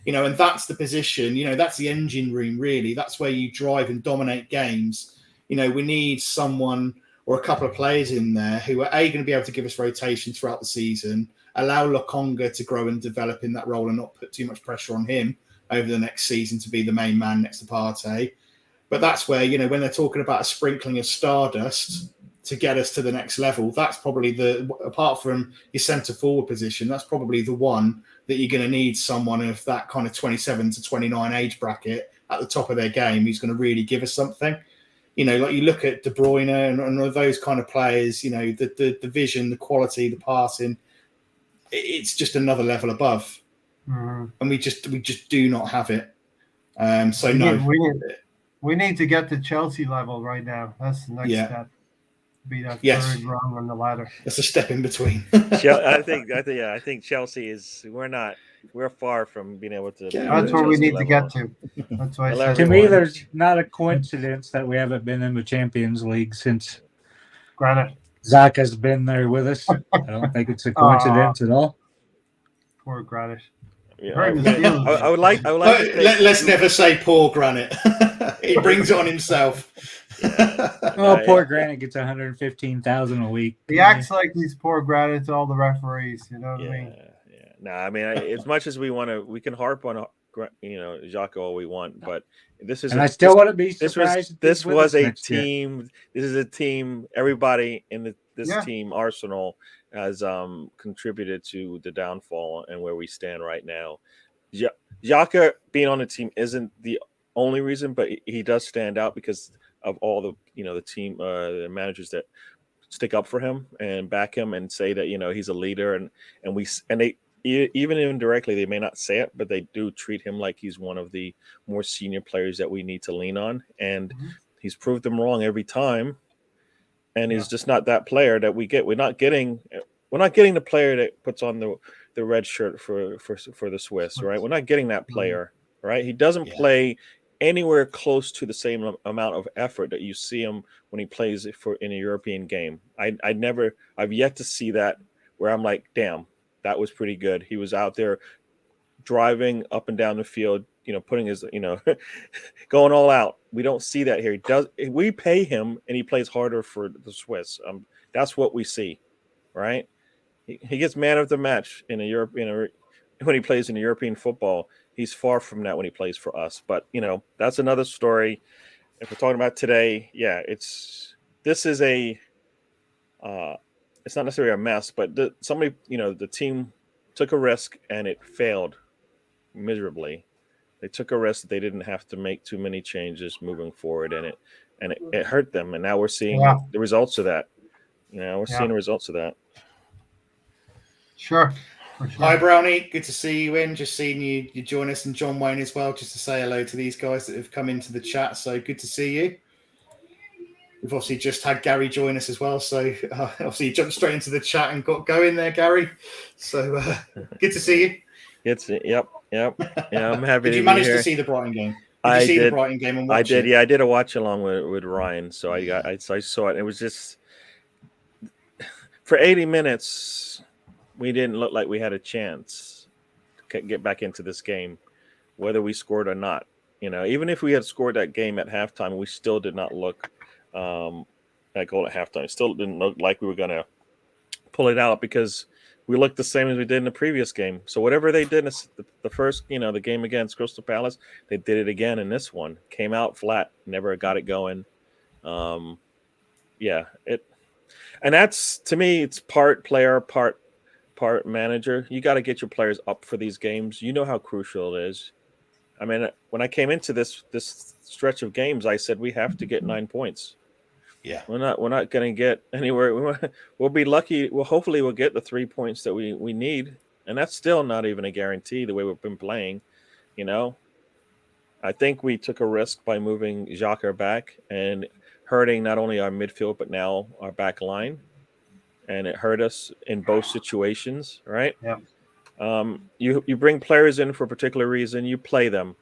And that's the position, that's the engine room, really. That's where you drive and dominate games. We need someone or a couple of players in there who are, going to be able to give us rotation throughout the season, allow Lokonga to grow and develop in that role and not put too much pressure on him over the next season to be the main man next to Partey. But that's where, when they're talking about a sprinkling of stardust to get us to the next level, that's probably apart from your centre forward position, that's probably the one that you're going to need someone of that kind of 27 to 29 age bracket at the top of their game who's going to really give us something. Like you look at De Bruyne and those kind of players, the vision, the quality, the passing, it's just another level above, and we just do not have it. We need to get to Chelsea level right now. That's the next step. Be that third rung on the ladder. That's a step in between. I think Chelsea is. We're far from being able to. That's where we need to get to. That's why I said. To me, there's not a coincidence that we haven't been in the Champions League since Granit Xhaka's been there with us. I don't think it's a coincidence at all. Poor Granit. Yeah, I would like. Let's never say poor Granit. He brings it on himself. Poor Granit gets 115,000 a week. He acts like he's poor Granit to all the referees. You know what I mean? Yeah. No, I mean, as much as we want to, we can harp on Xhaka all we want, but this is. And I still want to be surprised. This was a team. This is a team. Everybody in this team, Arsenal, has contributed to the downfall and where we stand right now. Xhaka being on the team isn't the only reason, but he does stand out because of all the the team the managers that stick up for him and back him and say that he's a leader, and they even indirectly they may not say it, but they do treat him like he's one of the more senior players that we need to lean on, and he's proved them wrong every time. And he's just not that player that we get. We're not getting the player that puts on the red shirt for the Swiss, right? We're not getting that player, right? He doesn't play anywhere close to the same amount of effort that you see him when he plays in a European game. I've yet to see that where I'm like, damn, that was pretty good. He was out there driving up and down the field, putting his, going all out. We don't see that here. We pay him and he plays harder for the Swiss. That's what we see, right? He gets man of the match when he plays in European football. He's far from that when he plays for us. But that's another story. If we're talking about today, it's not necessarily a mess, but the team took a risk and it failed miserably. They took a risk that they didn't have to make too many changes moving forward, and it hurt them. And now we're seeing the results of that. Seeing the results of that. Sure. Hi, Brownie. Good to see you in. Just seeing you join us, and John Wayne as well, just to say hello to these guys that have come into the chat. So good to see you. We've obviously just had Gary join us as well. So obviously you jumped straight into the chat and got going there, Gary. So good to see you. Yep. Yeah, I'm happy. Did you manage to see the Brighton game? Did you see the Brighton game and watch I did. it? Yeah, I did a watch along with Ryan. So I saw it. It was just for 80 minutes. We didn't look like we had a chance to get back into this game, whether we scored or not. Even if we had scored that game at halftime, we still did not look that goal at halftime. It still didn't look like we were going to pull it out because we looked the same as we did in the previous game. So whatever they did in the first, the game against Crystal Palace, they did it again in this one. Came out flat, never got it going. And that's, to me, it's part player, part manager. You got to get your players up for these games. You know how crucial it is. I mean, when I came into this stretch of games, I said we have to get 9 points. Yeah, we're not going to get anywhere. We'll be lucky. Well, hopefully we'll get the 3 points that we need, and that's still not even a guarantee the way we've been playing. I think we took a risk by moving Xhaka back and hurting not only our midfield but now our back line. And it hurt us in both situations, right? Yeah. You bring players in for a particular reason, you play them.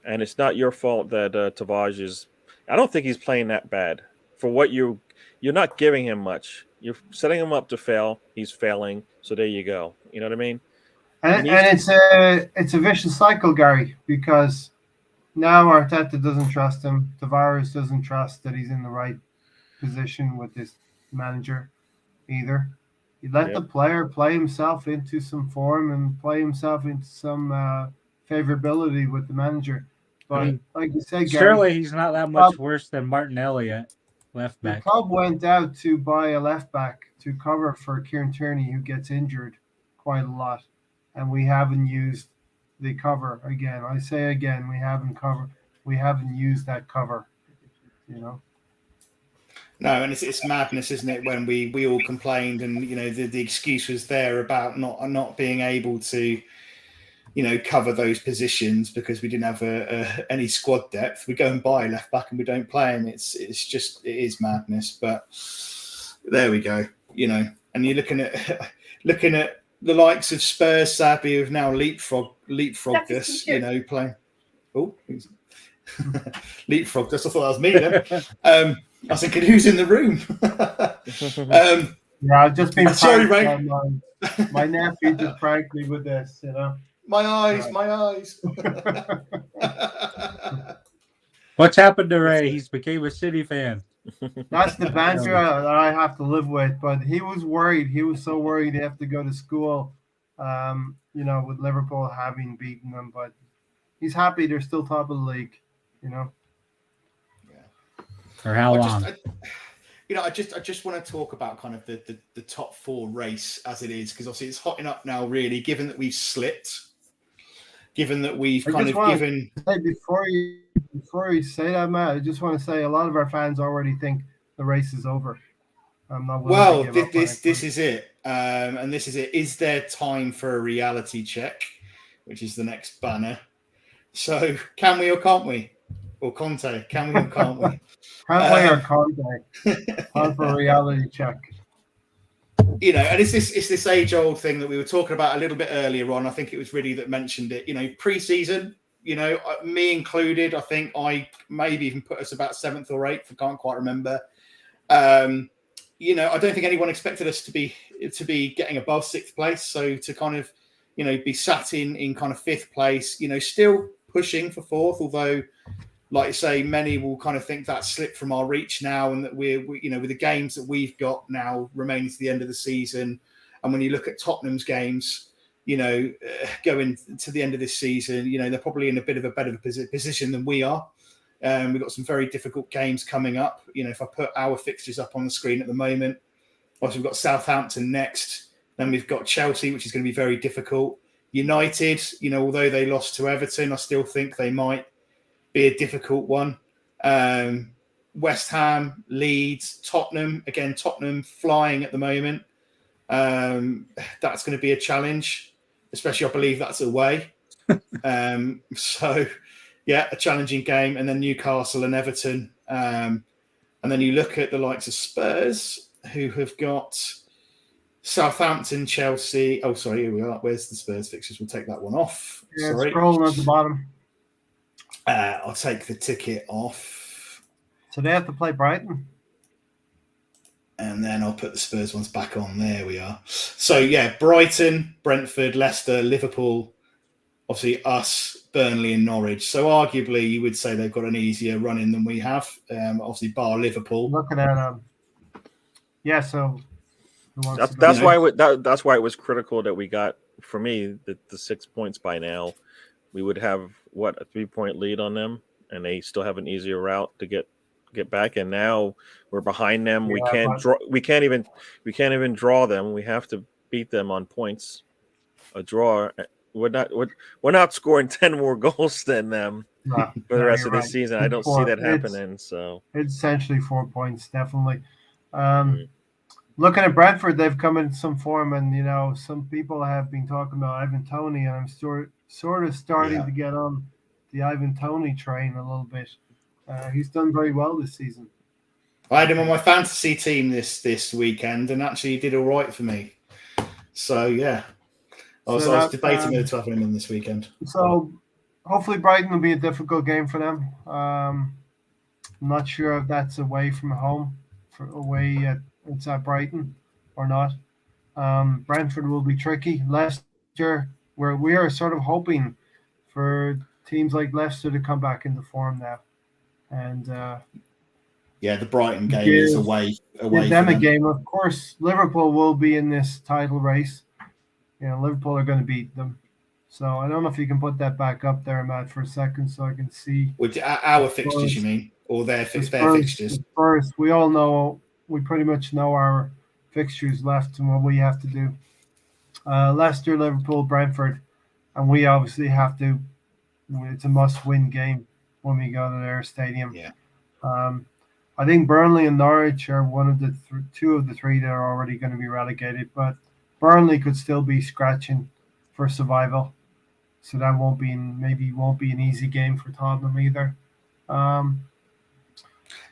And it's not your fault that Tavares is... I don't think he's playing that bad. For what you're not giving him much. You're setting him up to fail. He's failing. So there you go. You know what I mean? And it's a vicious cycle, Gary, because now Arteta doesn't trust him. Tavares doesn't trust that he's in the right position with this manager either. You let the player play himself into some form and play himself into some favorability with the manager. But like you said, Gary, surely he's not that much worse than Martinelli at left back. The club went out to buy a left back to cover for Kieran Tierney, who gets injured quite a lot, and we haven't used the cover again. I say again, we haven't used that cover. No, and it's madness, isn't it? When we all complained, and the excuse was there about not being able to, cover those positions because we didn't have any squad depth. We go and buy left back and we don't play, and it is madness. But there we go, And you're looking at the likes of Spurs, Sabi, who've now leapfrogged us, playing. Oh, leapfrogged us. I thought that was me then. I was thinking, who's in the room? I've just been sorry, Ray. My nephew just pranked me with this, My eyes. What's happened to Ray? He's became a City fan. That's the banter that I have to live with. But he was worried. He was so worried he'd have to go to school, with Liverpool having beaten them. But he's happy they're still top of the league, For how long? I just want to talk about kind of the top four race as it is, because obviously it's hotting up now, really, given that we've slipped, given that we've given. Before you say that, Matt, I just want to say a lot of our fans already think the race is over. I'm not willing to give up. This is it. And this is it. Is there time for a reality check? Which is the next banner. So can we or can't we? Or Conte, can we or can't we? Can't we or Conte? Time for a reality check. You know, and it's this age-old thing that we were talking about a little bit earlier on. I think it was really that mentioned it. You know, pre-season, you know, me included, I think I maybe even put us about 7th or 8th. I can't quite remember. You know, I don't think anyone expected us to be getting above 6th place. So to kind of, you know, be sat in kind of 5th place, you know, still pushing for 4th, although, like I say, many will kind of think that slipped from our reach now, and that we're you know, with the games that we've got now remaining to the end of the season, and when you look at Tottenham's games, you know, going to the end of this season, you know, they're probably in a bit of a better position than we are. We've got some very difficult games coming up. You know, if I put our fixtures up on the screen at the moment, obviously we've got Southampton next, then we've got Chelsea, which is going to be very difficult. United, you know, although they lost to Everton, I still think they might be a difficult one. West Ham, Leeds, Tottenham. Again, Tottenham flying at the moment. That's going to be a challenge, especially I believe that's away. So, yeah, a challenging game. And then Newcastle and Everton. And then you look at the likes of Spurs, who have got Southampton, Chelsea. Oh, sorry, here we are. Where's the Spurs fixtures? We'll take that one off. Yeah, sorry. scrolling at the bottom. I'll take the ticket off. So they have to play Brighton. And then I'll put the Spurs ones back on. There we are. So, yeah, Brighton, Brentford, Leicester, Liverpool, obviously us, Burnley and Norwich. So arguably you would say they've got an easier run-in than we have, obviously bar Liverpool. Looking at yeah, so that's why it was critical that we got, for me, the 6 points by now. We would have a 3-point lead on them, and they still have an easier route to get back. And now we're behind them. Yeah, We can't even draw them. We have to beat them on points. A draw. We're not scoring 10 more goals than them for the rest of the season. I don't see that happening. So it's essentially 4 points, definitely. Looking at Brentford, they've come in some form, and you know, some people have been talking about Ivan Toney, and I'm sort of starting to get on the Ivan Toney train a little bit. He's done very well this season. I had him on my fantasy team this weekend, and actually he did all right for me. So yeah, I was debating whether to have him in this weekend. So hopefully Brighton will be a difficult game for them. I'm not sure if that's away from home, it's at Brighton or not. Brentford will be tricky. Leicester, where we are sort of hoping for teams like Leicester to come back into form now. And the Brighton game is away give them a game. Of course, Liverpool will be in this title race. You know, Liverpool are going to beat them. So I don't know if you can put that back up there, Matt, for a second, so I can see. Which our fixtures, you mean, or their fixtures? First, we all know. We pretty much know our fixtures left and what we have to do. Leicester, Liverpool, Brentford, and we obviously have to. It's a must-win game when we go to their stadium. Yeah. I think Burnley and Norwich are one of the two of the three that are already going to be relegated, but Burnley could still be scratching for survival, so that won't be an easy game for Tottenham either.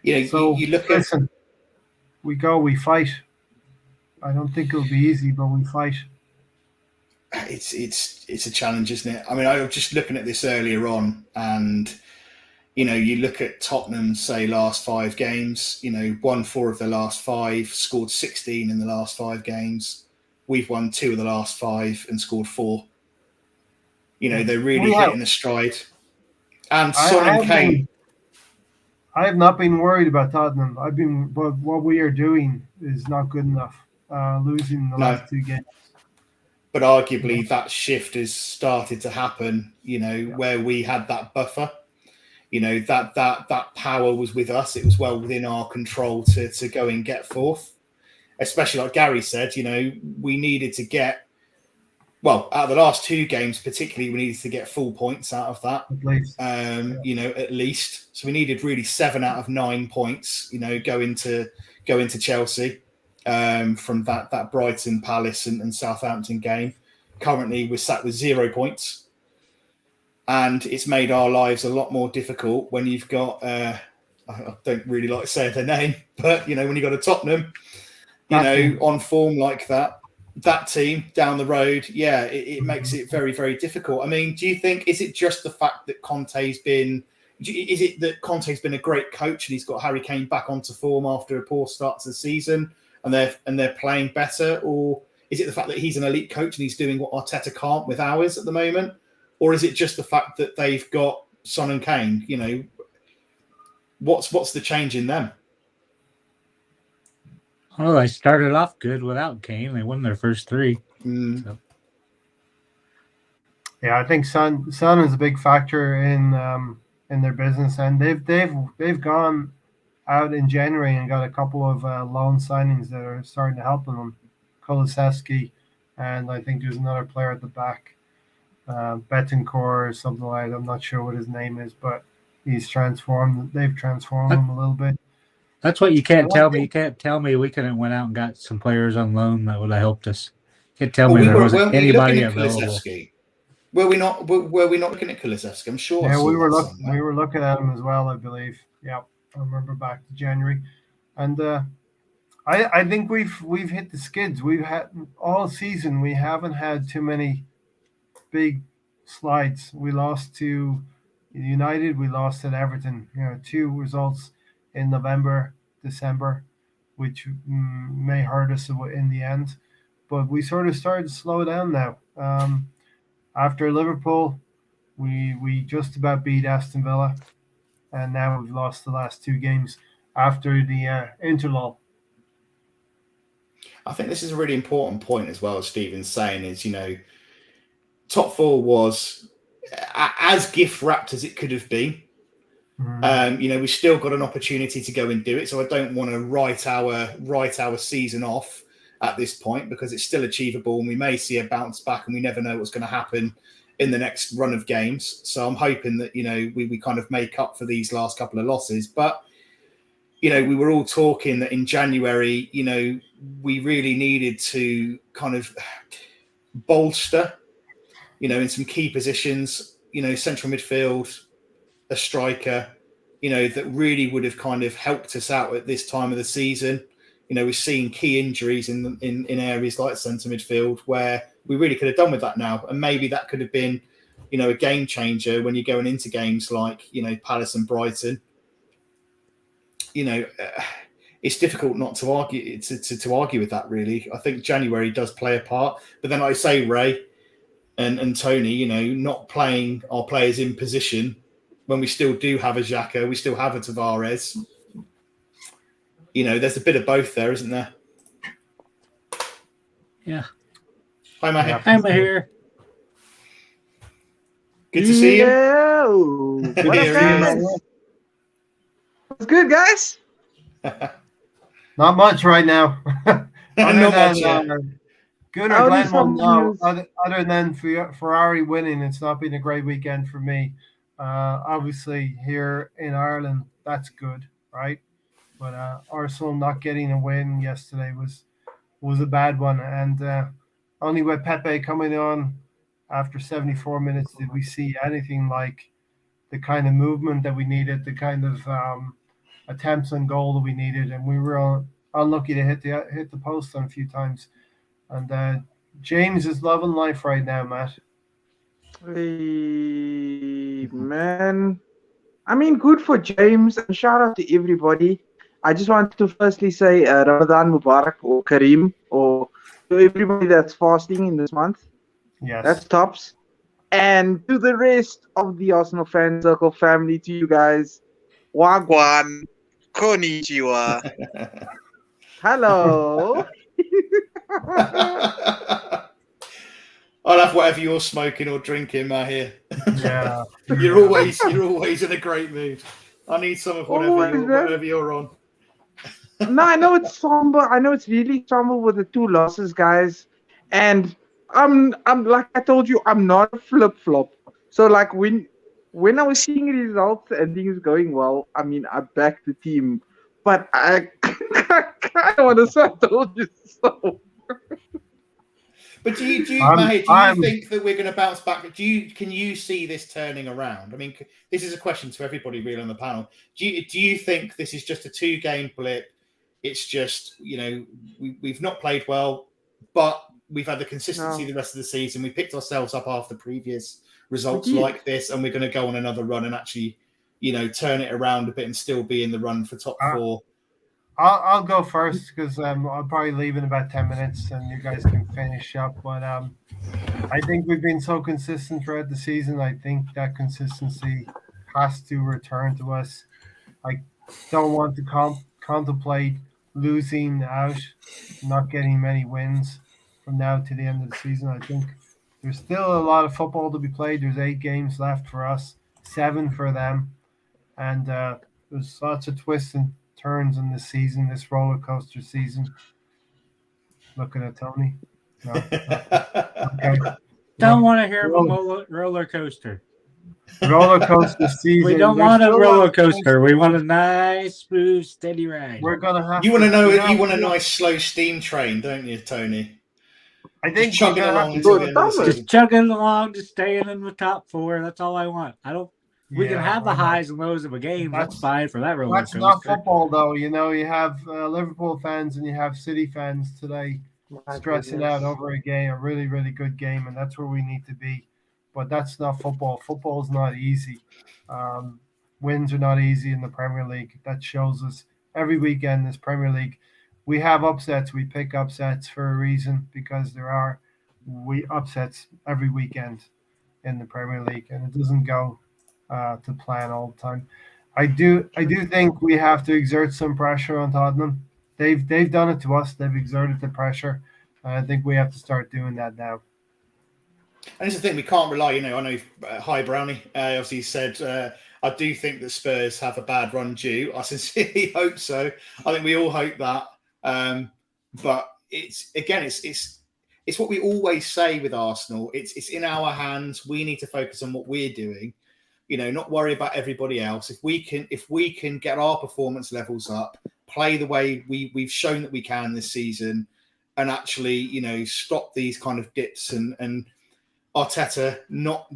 You look at. We fight. I don't think it'll be easy, but we fight. It's a challenge, isn't it? I mean, I was just looking at this earlier on, and you know, you look at Tottenham's, say, last 5 games. You know, won 4 of the last 5, scored 16 in the last 5 games. We've won 2 of the last 5 and scored 4. You know, they're really hitting a stride. And Son and Kane. I have not been worried about Tottenham. But what we are doing is not good enough. Losing the last 2 games. But arguably that shift has started to happen, you know, where we had that buffer. You know, that power was with us. It was well within our control to go and get 4th. Especially like Gary said, you know, we needed to get, out of the last 2 games particularly, we needed to get full points out of that. At least. You know, at least. So we needed really 7 out of 9 points, you know, go into Chelsea. from that Brighton, Palace, and Southampton game. Currently, we're sat with 0 points, and it's made our lives a lot more difficult when you've got. I don't really like saying their name, but when you've got a Tottenham, on form like that team down the road, it makes it very, very difficult. I mean, do you think, is it just the fact that Conte's been a great coach and he's got Harry Kane back onto form after a poor start to the season and they're playing better? Or is it the fact that he's an elite coach and he's doing what Arteta can't with ours at the moment? Or is it just the fact that they've got Son and Kane? What's the change in them? Well, they started off good without Kane. They won their first 3. So. Yeah, I think Son is a big factor in their business, and they've gone out in January and got a couple of loan signings that are starting to help them. Kulusevski, and I think there's another player at the back, Betancourt or something like that. I'm not sure what his name is, but he's transformed. They've transformed him a little bit. That's what you can't tell me. You can't tell me we couldn't went out and got some players on loan that would have helped us. You can't tell me there wasn't anybody available. Were we not looking at Kulusevski? I'm sure. Yeah, we were looking at him as well, I believe. Yeah, I remember back to January, and I think we've hit the skids. We've had all season. We haven't had too many big slides. We lost to United. We lost at Everton. 2 results in November, December, which may hurt us in the end. But we sort of started to slow down now. After Liverpool, we just about beat Aston Villa, and now we've lost the last 2 games after the interlull. I think this is a really important point as well, as Stephen's saying, is, top 4 was as gift wrapped as it could have been. We still got an opportunity to go and do it. So I don't want to write our season off at this point, because it's still achievable and we may see a bounce back and we never know what's going to happen in the next run of games. So I'm hoping that, we kind of make up for these last couple of losses. But, we were all talking that in January, we really needed to kind of bolster, in some key positions, central midfield, a striker, that really would have kind of helped us out at this time of the season. We're seeing key injuries in areas like centre midfield where we really could have done with that now. And maybe that could have been, a game changer when you're going into games like, Palace and Brighton. It's difficult not to argue to argue with that, really. I think January does play a part. But then I say Ray and Tony, not playing our players in position when we still do have a Xhaka, we still have a Tavares. There's a bit of both there, isn't there? Yeah. Hi, Mahir. Hi, Mahir. Good to see you. What's good, guys? Not much right now. Gunnar Glenn, no. Other than Ferrari winning, it's not been a great weekend for me. Obviously, here in Ireland, that's good, right? But Arsenal not getting a win yesterday was a bad one. And only with Pepe coming on after 74 minutes did we see anything like the kind of movement that we needed, the kind of attempts on goal that we needed. And we were unlucky to hit the post on a few times. And James is loving life right now, Matt. Hey, man. I mean, good for James, and shout out to everybody. I just wanted to firstly say Ramadan Mubarak or Kareem, or to everybody that's fasting in this month. Yes. That's tops. And to the rest of the Arsenal Fan Circle family, to you guys, Wagwan, Konnichiwa. Hello. I'll have whatever you're smoking or drinking, Mahir. Yeah. You're always in a great mood. I need some of whatever you're on. No, I know it's somber. I know it's really somber with the 2 losses, guys. And I'm like I told you, I'm not a flip-flop. So like when I was seeing results and things going well, I mean, I backed the team but I kind of want to say I told you so. But do you think that we're going to bounce back? Can you see this turning around? I mean, this is a question to everybody really on the panel. Do you think this is just a 2-game blip? It's just, we've not played well, but we've had the consistency the rest of the season. We picked ourselves up after previous results like this, and we're going to go on another run and actually, turn it around a bit and still be in the run for top 4. I'll go first because I'll probably leave in about 10 minutes and you guys can finish up. But I think we've been so consistent throughout the season. I think that consistency has to return to us. I don't want to contemplate losing out, not getting many wins from now to the end of the season. I think there's still a lot of football to be played. There's 8 games left for us, 7 for them. And there's lots of twists and turns in this season, this roller coaster season. Looking at Tony. No. Okay. Don't want to hear of a roller coaster. Roller coaster season. We don't want a roller coaster. We want a nice, smooth, steady ride. We're gonna have. You want to know? You want a nice, slow steam train, don't you, Tony? I think just chugging along. Just chugging along, just staying in the top 4. That's all I want. We can have the highs and lows of a game. That's fine for that roller coaster. That's not football, though. You have Liverpool fans and you have City fans today stressing out over a game, a really, really good game, and that's where we need to be. But that's not football. Football is not easy. Wins are not easy in the Premier League. That shows us every weekend. This Premier League, we have upsets. We pick upsets for a reason because there are upsets every weekend in the Premier League, and it doesn't go to plan all the time. I do think we have to exert some pressure on Tottenham. They've done it to us. They've exerted the pressure. I think we have to start doing that now. And it's the thing, we can't rely, I know Hi Brownie obviously said, I do think that Spurs have a bad run due. I sincerely hope so. I think we all hope that. But it's what we always say with Arsenal. It's in our hands. We need to focus on what we're doing. Not worry about everybody else. If we can get our performance levels up, play the way we've shown that we can this season, and actually, stop these kind of dips and Arteta not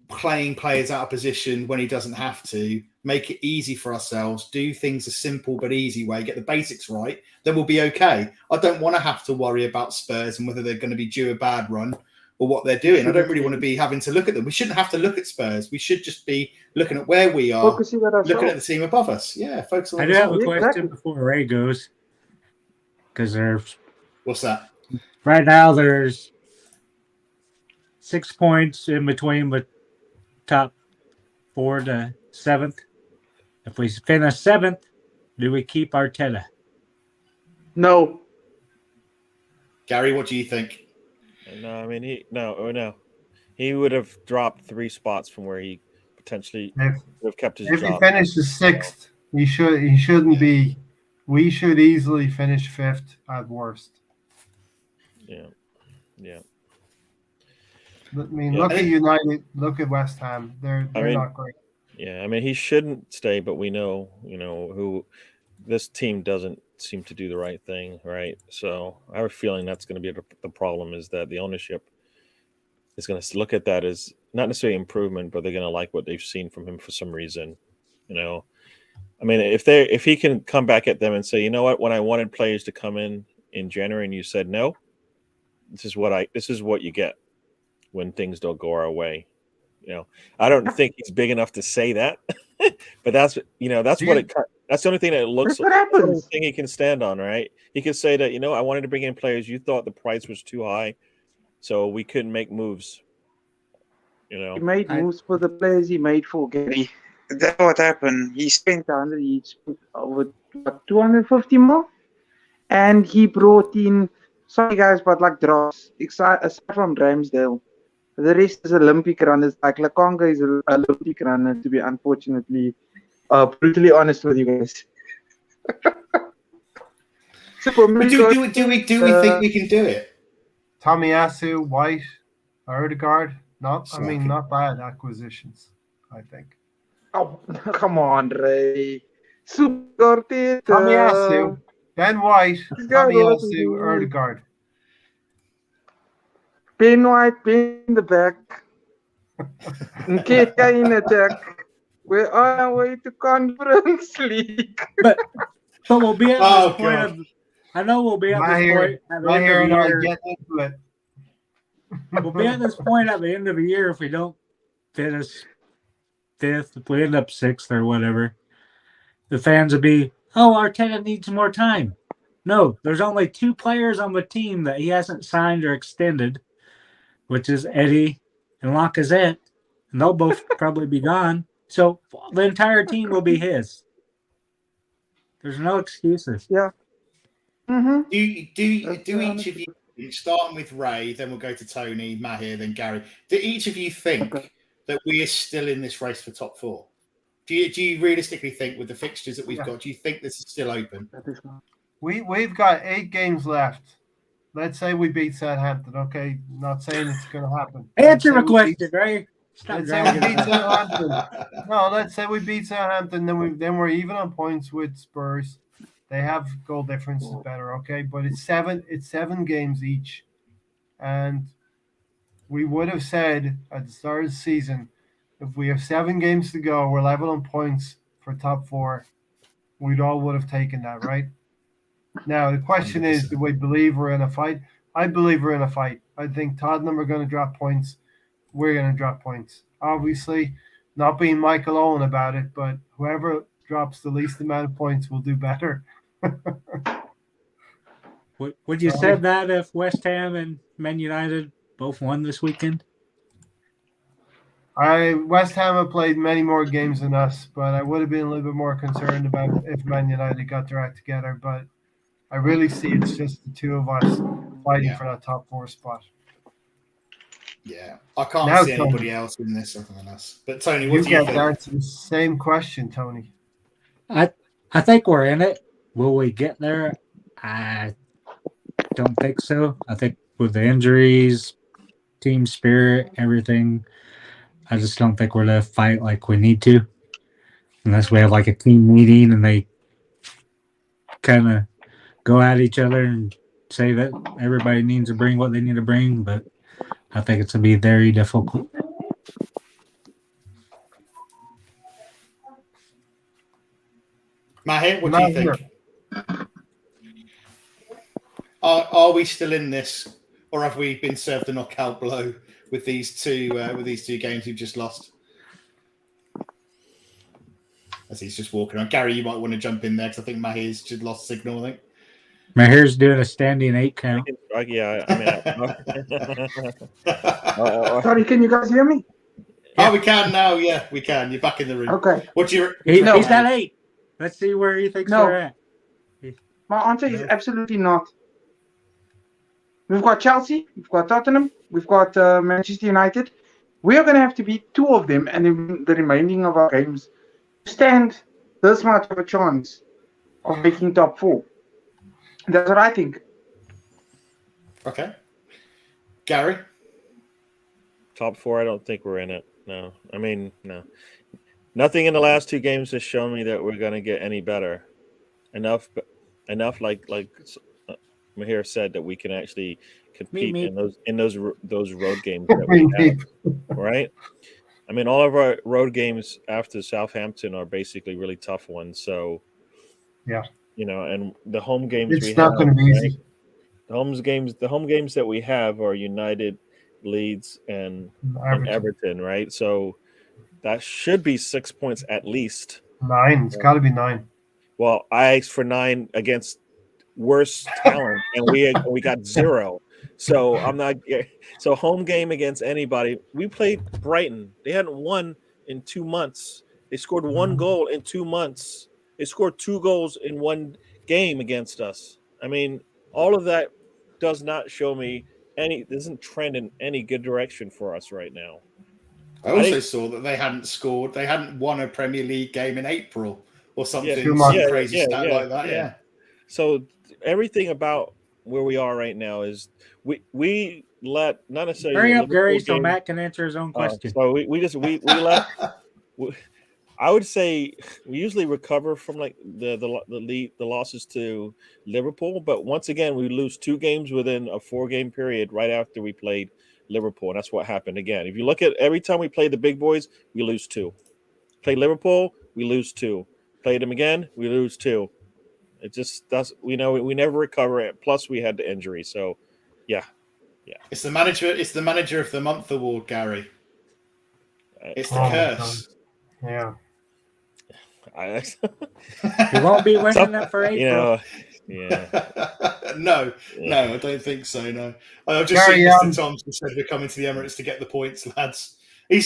playing players out of position when he doesn't have to, make it easy for ourselves, do things a simple but easy way, get the basics right, then we'll be okay. I don't want to have to worry about Spurs and whether they're going to be due a bad run or what they're doing. I don't really want to be having to look at them. We shouldn't have to look at Spurs. We should just be looking at where we are, looking at the team above us. Yeah, focus on I do have a question before Ray goes. Because there's... What's that? Right now, there's 6 points in between the top 4 to 7th. If we finish 7th, do we keep Arteta? No. Gary, what do you think? No, I mean, no. He would have dropped 3 spots from where he potentially would have kept his job. If he finishes 6th, he shouldn't be. We should easily finish 5th at worst. Yeah. I mean, look at United. Look at West Ham. They're not great. Yeah, I mean, he shouldn't stay, but we know, who this team doesn't seem to do the right thing, right? So I have a feeling that's going to be the problem, is that the ownership is going to look at that as not necessarily improvement, but they're going to like what they've seen from him for some reason. I mean, if he can come back at them and say, you know what, when I wanted players to come in January and you said no, this is what you get when things don't go our way. I don't think he's big enough to say that, but that's what that's the only thing that looks like. That's the only thing he can stand on, right? He could say that, I wanted to bring in players. You thought the price was too high, so we couldn't make moves. He made moves for the players he made for Gary. That's what happened. He spent 100 each over 250 more, and he brought in, sorry guys, but like drops aside from Ramsdale. The rest is Olympic runners. Like Lakonga is an Olympic runner, to be unfortunately brutally honest with you guys. So do we think we can do it? Tomiyasu, White, Odegaard, not bad acquisitions, I think. Oh, come on, Ray. Supertita. Tomiyasu, Ben White, Tomiyasu, Erdegaard. Ben White, Ben in the back. Nkeka in attack. We're on our way to Conference League. But we'll be at this point God. of. I know we'll be at this point at the end here of the and I year. get into it. We'll be at this point at the end of the year if we don't finish fifth, if we end up sixth or whatever. The fans will be, oh, Arteta needs more time. No, there's only 2 players on the team that he hasn't signed or extended, which is Eddie and Lacazette, and they'll both probably be gone. So the entire team will be his. There's no excuses. Yeah. Mm-hmm. Do each of you, starting with Ray, then we'll go to Tony, Mahir, then Gary. Do each of you think that we are still in this race for top 4? Do you realistically think, with the fixtures that we've got, do you think this is still open? We've got 8 games left. Let's say we beat Southampton. Okay, not saying it's going to happen. Answer the question, right? Let's say we beat Southampton. No, let's say we beat Southampton. Then we're even on points with Spurs. They have goal difference is better, okay? But it's 7 games each, and we would have said at the start of the season, if we have 7 games to go, we're level on points for top 4. We'd all would have taken that, right? Now the question 100%. Is, do we believe we're in a fight? I believe we're in a fight. I think Tottenham are going to drop points. We're going to drop points. Obviously, not being Michael Owen about it, but whoever drops the least amount of points will do better. Would you say that if West Ham and Man United both won this weekend? West Ham have played many more games than us, but I would have been a little bit more concerned about if Man United got their act together. But I really see it's just the 2 of us fighting for that top 4 spot. Yeah, I can't see anybody else in this other than us. But Tony, what do you think? You answer the same question, Tony. I think we're in it. Will we get there? I don't think so. I think with the injuries, team spirit, everything, I just don't think we're going to fight like we need to. Unless we have like a team meeting and they kind of go at each other and say that everybody needs to bring what they need to bring. But I think it's going to be very difficult. Mahir, what do you think? Are we still in this, or have we been served a knockout blow with these two games we've just lost? As he's just walking on. Gary, you might want to jump in there because I think Mahir's just lost signal, I think. Mahir's doing a standing 8 count. Yeah, I mean, Sorry, can you guys hear me? Yeah. Oh, we can now. Yeah, we can. You're back in the room. Okay. He's at 8. Let's see where he thinks we're at. My answer is absolutely not. We've got Chelsea, we've got Tottenham, we've got Manchester United. We are going to have to beat 2 of them, and in the remaining of our games stand this much of a chance of making top 4. That's what I think. Okay. Gary? Top 4, I don't think we're in it. No. I mean, no. Nothing in the last 2 games has shown me that we're going to get any better. Enough like Mahir said, that we can actually compete in those road games that we have, right? I mean, all of our road games after Southampton are basically really tough ones. So, yeah, and the home games it's not going to be easy. The home games that we have are United, Leeds, and Everton, right? So that should be 6 points at least. 9. It's got to be 9. Well, I asked for 9 against worse talent, and we got 0. So I'm not. So home game against anybody. We played Brighton. They hadn't won in 2 months. They scored 1 goal in 2 months. They scored 2 goals in 1 game against us. I mean, all of that does not show me doesn't trend in any good direction for us right now. I also saw that they hadn't scored. They hadn't won a Premier League game in April or something. Crazy stat like that. Yeah. So everything about where we are right now is we let not necessarily. Hurry up, Gary, so Matt can answer his own question. So we let. I would say we usually recover from like the losses to Liverpool, but once again we lose 2 games within a 4-game period right after we played Liverpool, and that's what happened again. If you look at every time we play the big boys, we lose 2. Play Liverpool, we lose 2. Play them again, we lose 2. It just does. We never recover. Plus, we had the injury, so yeah. It's the manager. It's the manager of the month award, Gary. It's the curse. Yeah. He won't be winning it for April. No, I don't think so. No, I've just seen Mr. Thompson said we're coming to the Emirates to get the points, lads. You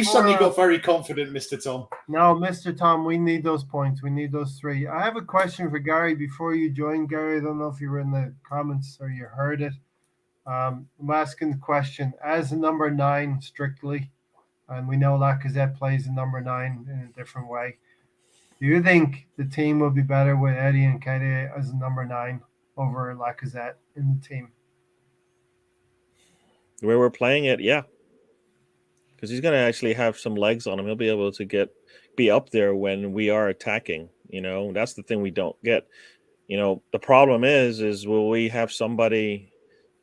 suddenly got very confident, Mr. Tom. No, Mr. Tom, we need those points. We need those 3. I have a question for Gary before you join, Gary. I don't know if you were in the comments or you heard it. I'm asking the question as a number 9 strictly, and we know Lacazette plays a number 9 in a different way. Do you think the team will be better with Eddie and Nketiah as a number 9 over Lacazette in the team? The way we're playing it, yeah. Because he's going to actually have some legs on him. He'll be able to be up there when we are attacking. That's the thing we don't get. The problem is will we have somebody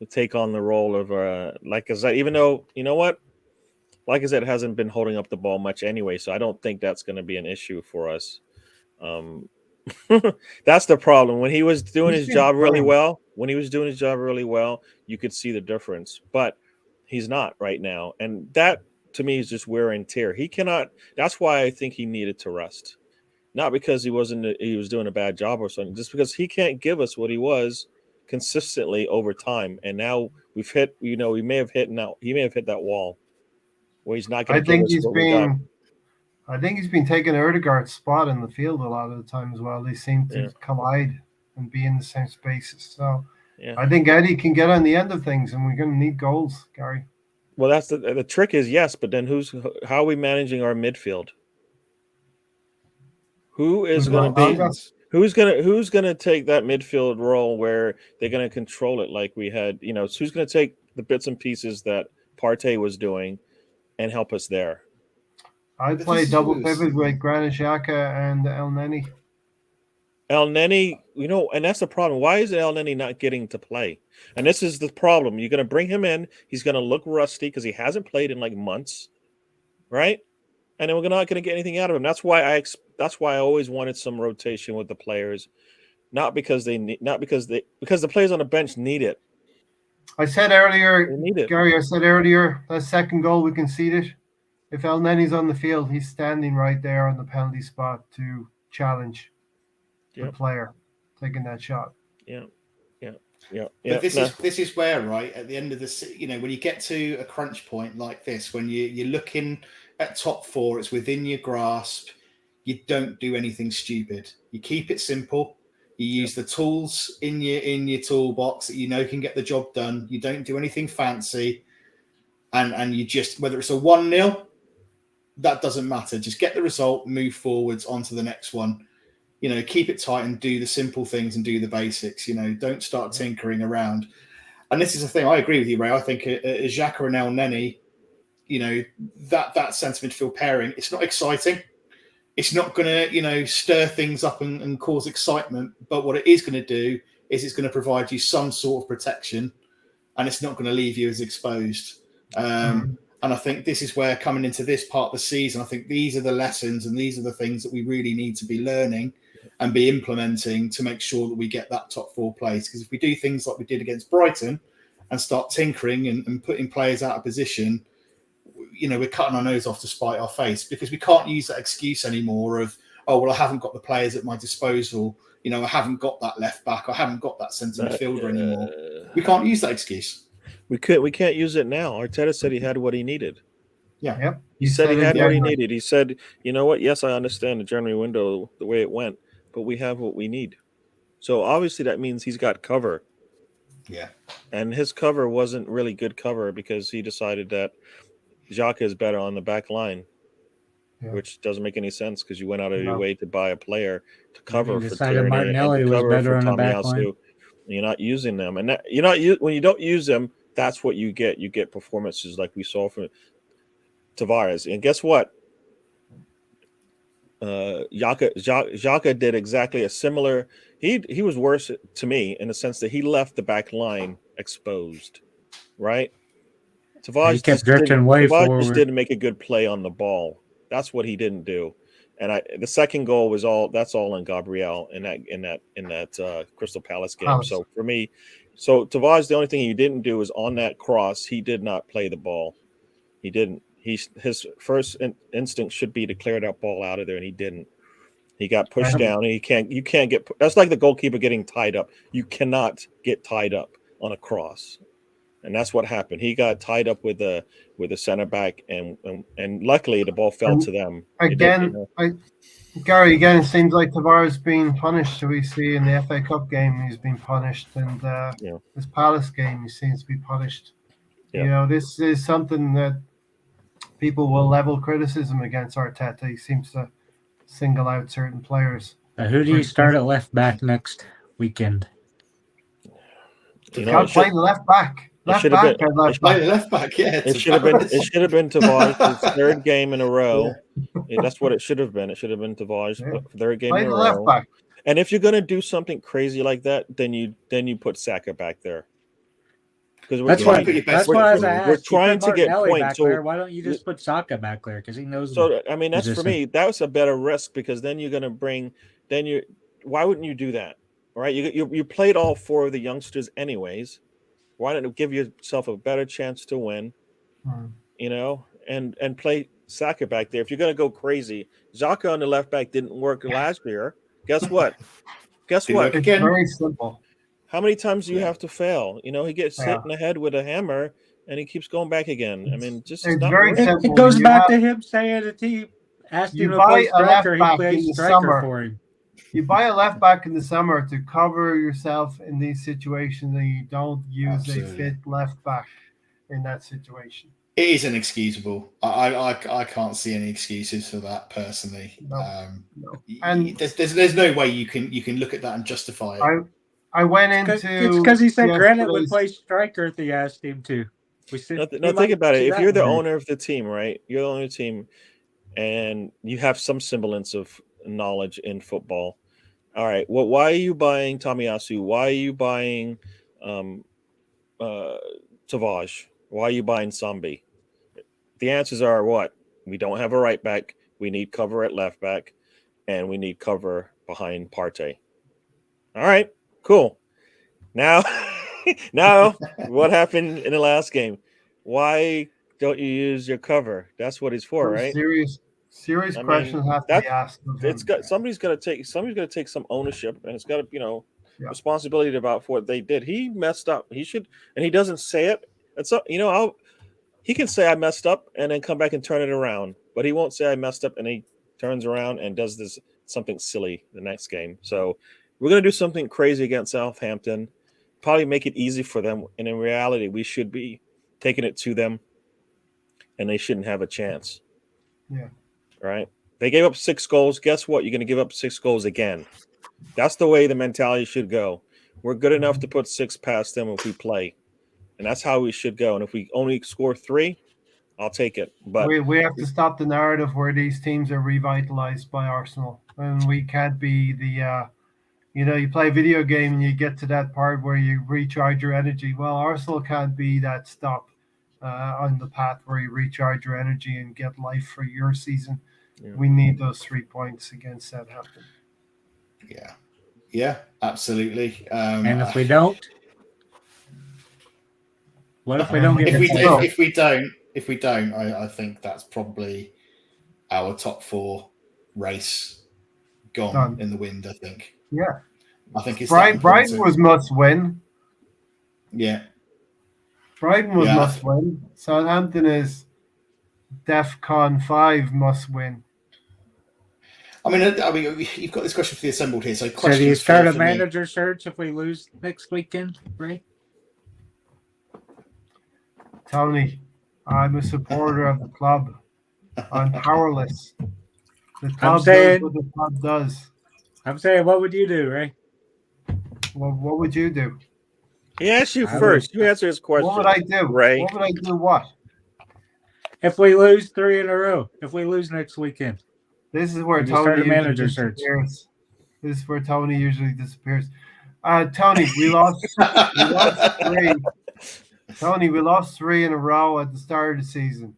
to take on the role of Lacazette, even though, you know what? Lacazette hasn't been holding up the ball much anyway, so I don't think that's going to be an issue for us. That's the problem. When he was doing his job really well, you could see the difference. But he's not right now. And that, to me, is just wear and tear. He cannot. That's why I think he needed to rest, not because he was doing a bad job or something, just because he can't give us what he was consistently over time. And now we've hit. He may have hit that wall where he's not going to give us what we got. I think he's been taking Erdegaard's spot in the field a lot of the time as well. They seem to collide and be in the same spaces. So I think Eddie can get on the end of things, and we're going to need goals, Gary. Well, that's the trick is yes, but then how are we managing our midfield? Who's going to take that midfield role where they're going to control it like we had? Who's going to take the bits and pieces that Partey was doing and help us there? I'd play double pivot with Granit Xhaka and El Neni. El Neni, and that's the problem. Why is El Neni not getting to play? And this is the problem. You're going to bring him in. He's going to look rusty because he hasn't played in like months, right? And then we're not going to get anything out of him. That's why I always wanted some rotation with the players, because the players on the bench need it. I said earlier, Gary. That second goal we conceded. If El Neni's on the field, he's standing right there on the penalty spot to challenge the player taking that shot. Yeah. But this is where, right, at the end of the, when you get to a crunch point like this, when you're looking at top 4, it's within your grasp. You don't do anything stupid. You keep it simple. You use the tools in your toolbox that can get the job done. You don't do anything fancy, and you just, whether it's a 1-0, that doesn't matter. Just get the result, move forwards onto the next one. Keep it tight and do the simple things and do the basics. Don't start tinkering around. And this is the thing. I agree with you, Ray. I think Xhaka and El Neni, that centre midfield pairing, it's not exciting. It's not going to, stir things up and cause excitement. But what it is going to do is it's going to provide you some sort of protection, and it's not going to leave you as exposed. And I think this is where, coming into this part of the season, I think these are the lessons and these are the things that we really need to be learning and be implementing to make sure that we get that top 4 place. Because if we do things like we did against Brighton and start tinkering and putting players out of position, we're cutting our nose off to spite our face, because we can't use that excuse anymore of, oh, well, I haven't got the players at my disposal. I haven't got that left back. I haven't got that centre midfielder anymore. We can't use that excuse. We can't use it now. Arteta said he had what he needed. Yeah. Yep. He said he had what he needed. He said, you know what? Yes, I understand the January window, the way it went, but we have what we need. So obviously that means he's got cover. Yeah. And his cover wasn't really good cover because he decided that Xhaka is better on the back line, which doesn't make any sense because you went out of your way to buy a player to cover for Tierney Martinelli and was cover better for on the back Tomiyasu. line. You're not using them, and when you don't use them, that's what you get. You get performances like we saw from Tavares. And guess what? Xhaka did exactly a similar. He was worse to me in the sense that he left the back line exposed, right? He kept drifting way Tavares just forward. didn't make a good play on the ball. That's what he didn't do. And the second goal was all on Gabriel in that Crystal Palace game. So for me, Tavares, the only thing he didn't do is on that cross, he did not play the ball. He didn't. His first instinct should be to clear that ball out of there, and he didn't. He got pushed down, and you can't get. That's like the goalkeeper getting tied up. You cannot get tied up on a cross, and that's what happened. He got tied up with a center back, and luckily the ball fell to them. Gary, again, it seems like Tavares being punished. We see in the FA Cup game he's been punished, and this Palace game he seems to be punished. Yeah. You know, this is something that people will level criticism against Arteta. He seems to single out certain players. Who do you start at left back next weekend? You can't play the left back. Left back. Yeah, it should have been Tavares' third game in a row. Yeah. That's what it should have been. It should have been Tavares' third game in a row. Left back. And if you're going to do something crazy like that, then you put Saka back there. Because we're trying to get points. So why don't you just put Saka back there? Because he knows. So I mean, that's for me. That was a better risk because then you're going to bring. Why wouldn't you do that? All right, you played all four of the youngsters anyways. Why don't you give yourself a better chance to win? You know, and play Saka back there. If you're going to go crazy, Xhaka on the left back didn't work last year. Guess what? It's very simple. How many times do you have to fail? You know, he gets hit in the head with a hammer, and he keeps going back again. I mean, just it's very simple. It goes back to him saying that he asked him to play striker. He plays striker for him. You buy a left back in the summer to cover yourself in these situations, and you don't use a fit left back in that situation. It is inexcusable. I can't see any excuses for that personally. No. And there's no way you can look at that and justify it. I went into it's because he said Granite would play striker if he asked him to. Think about it. If you're the owner of the team, right? You're the owner of the team, and you have some semblance of knowledge in football. All right. Well, why are you buying Tomiyasu? Why are you buying Tavares? Why are you buying Sambi? The answers are what? We don't have a right back. We need cover at left back, and we need cover behind Partey. All right. Cool. Now, what happened in the last game? Why don't you use your cover? That's what it's for, right? Serious questions have to be asked. Somebody's got to take some ownership, and it's got to, responsibility about what they did. He messed up. He should, and he doesn't say it. It's he can say I messed up and then come back and turn it around, but he won't say I messed up and he turns around and does something silly the next game. So. We're going to do something crazy against Southampton, probably make it easy for them. And in reality, we should be taking it to them, and they shouldn't have a chance. Yeah. Right? They gave up 6 goals. Guess what? You're going to give up 6 goals again. That's the way the mentality should go. We're good enough to put 6 past them if we play. And that's how we should go. And if we only score 3, I'll take it. But we have to stop the narrative where these teams are revitalized by Arsenal. And we can't be the you play a video game and you get to that part where you recharge your energy. Well, Arsenal can't be that stop on the path where you recharge your energy and get life for your season. Yeah. We need those 3 points against Southampton. Yeah, absolutely. And if we don't, what if we don't get If we don't, I think that's probably our top 4 race gone in the wind. I think. Yeah, I think it's Brighton was must win. Yeah, Brighton was must win. Southampton is DEFCON 5 must win. I mean, you've got this question for the assembled here. So do you start a manager search if we lose next weekend, Ray? Tony, I'm a supporter of the club. I'm powerless. The club does what the club does. I'm saying, what would you do, Ray? Well, what would you do? He asked you first. You answer his question. What would I do, Ray? What would I do? What? If we lose 3 in a row, if we lose next weekend, This is where You start Tony a usually manager search. disappears. This is where Tony usually disappears. Tony, we lost 3. Tony, we lost 3 in a row at the start of the season.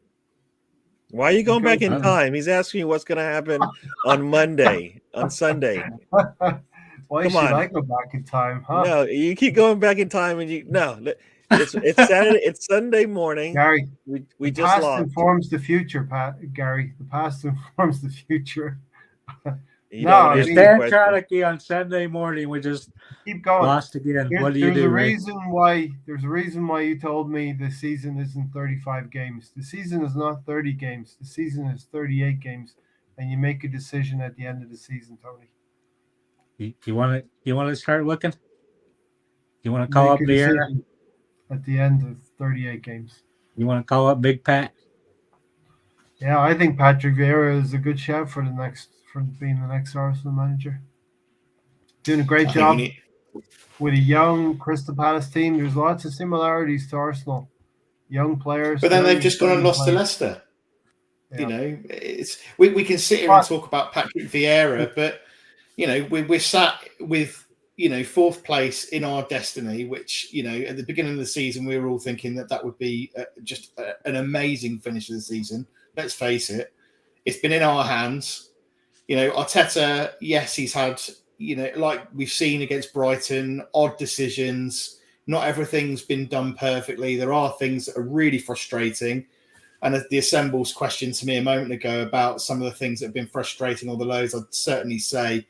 Why are you going back in Okay. time? He's asking you what's going to happen on Monday, on Sunday. Why Come should on. I go back in time, huh? No, you keep going back in time, and it's Saturday. It's Sunday morning. Gary, We the just past lost. informs the future, Gary. The past informs the future. You No, don't I answer mean- the Stan question. Tronicky on Sunday morning, we just Keep going. lost again. What do you There's do, a Ray? reason why you told me the season isn't 35 games. The season is not 30 games. The season is 38 games, and you make a decision at the end of the season, Tony. You want to start looking? You want to call up Make a the era? decision at the end of 38 games. You want to call up Big Pat? Yeah, I think Patrick Vieira is a good shout for being the next Arsenal manager. Doing a great I think job we need- with a young Crystal Palace team. There's lots of similarities to Arsenal. Young players. But then young they've just gone and lost to players. Leicester. Yeah. You know, we can sit here and talk about Patrick Vieira, but you know, we're sat with, you know, 4th place in our destiny, which, you know, at the beginning of the season we were all thinking that would be an amazing finish of the season. Let's face it, it's been in our hands. You know, Arteta, yes, he's had, you know, like we've seen against Brighton, odd decisions. Not everything's been done perfectly. There are things that are really frustrating. And as the Assemble's question to me a moment ago about some of the things that have been frustrating or the lows, I'd certainly say,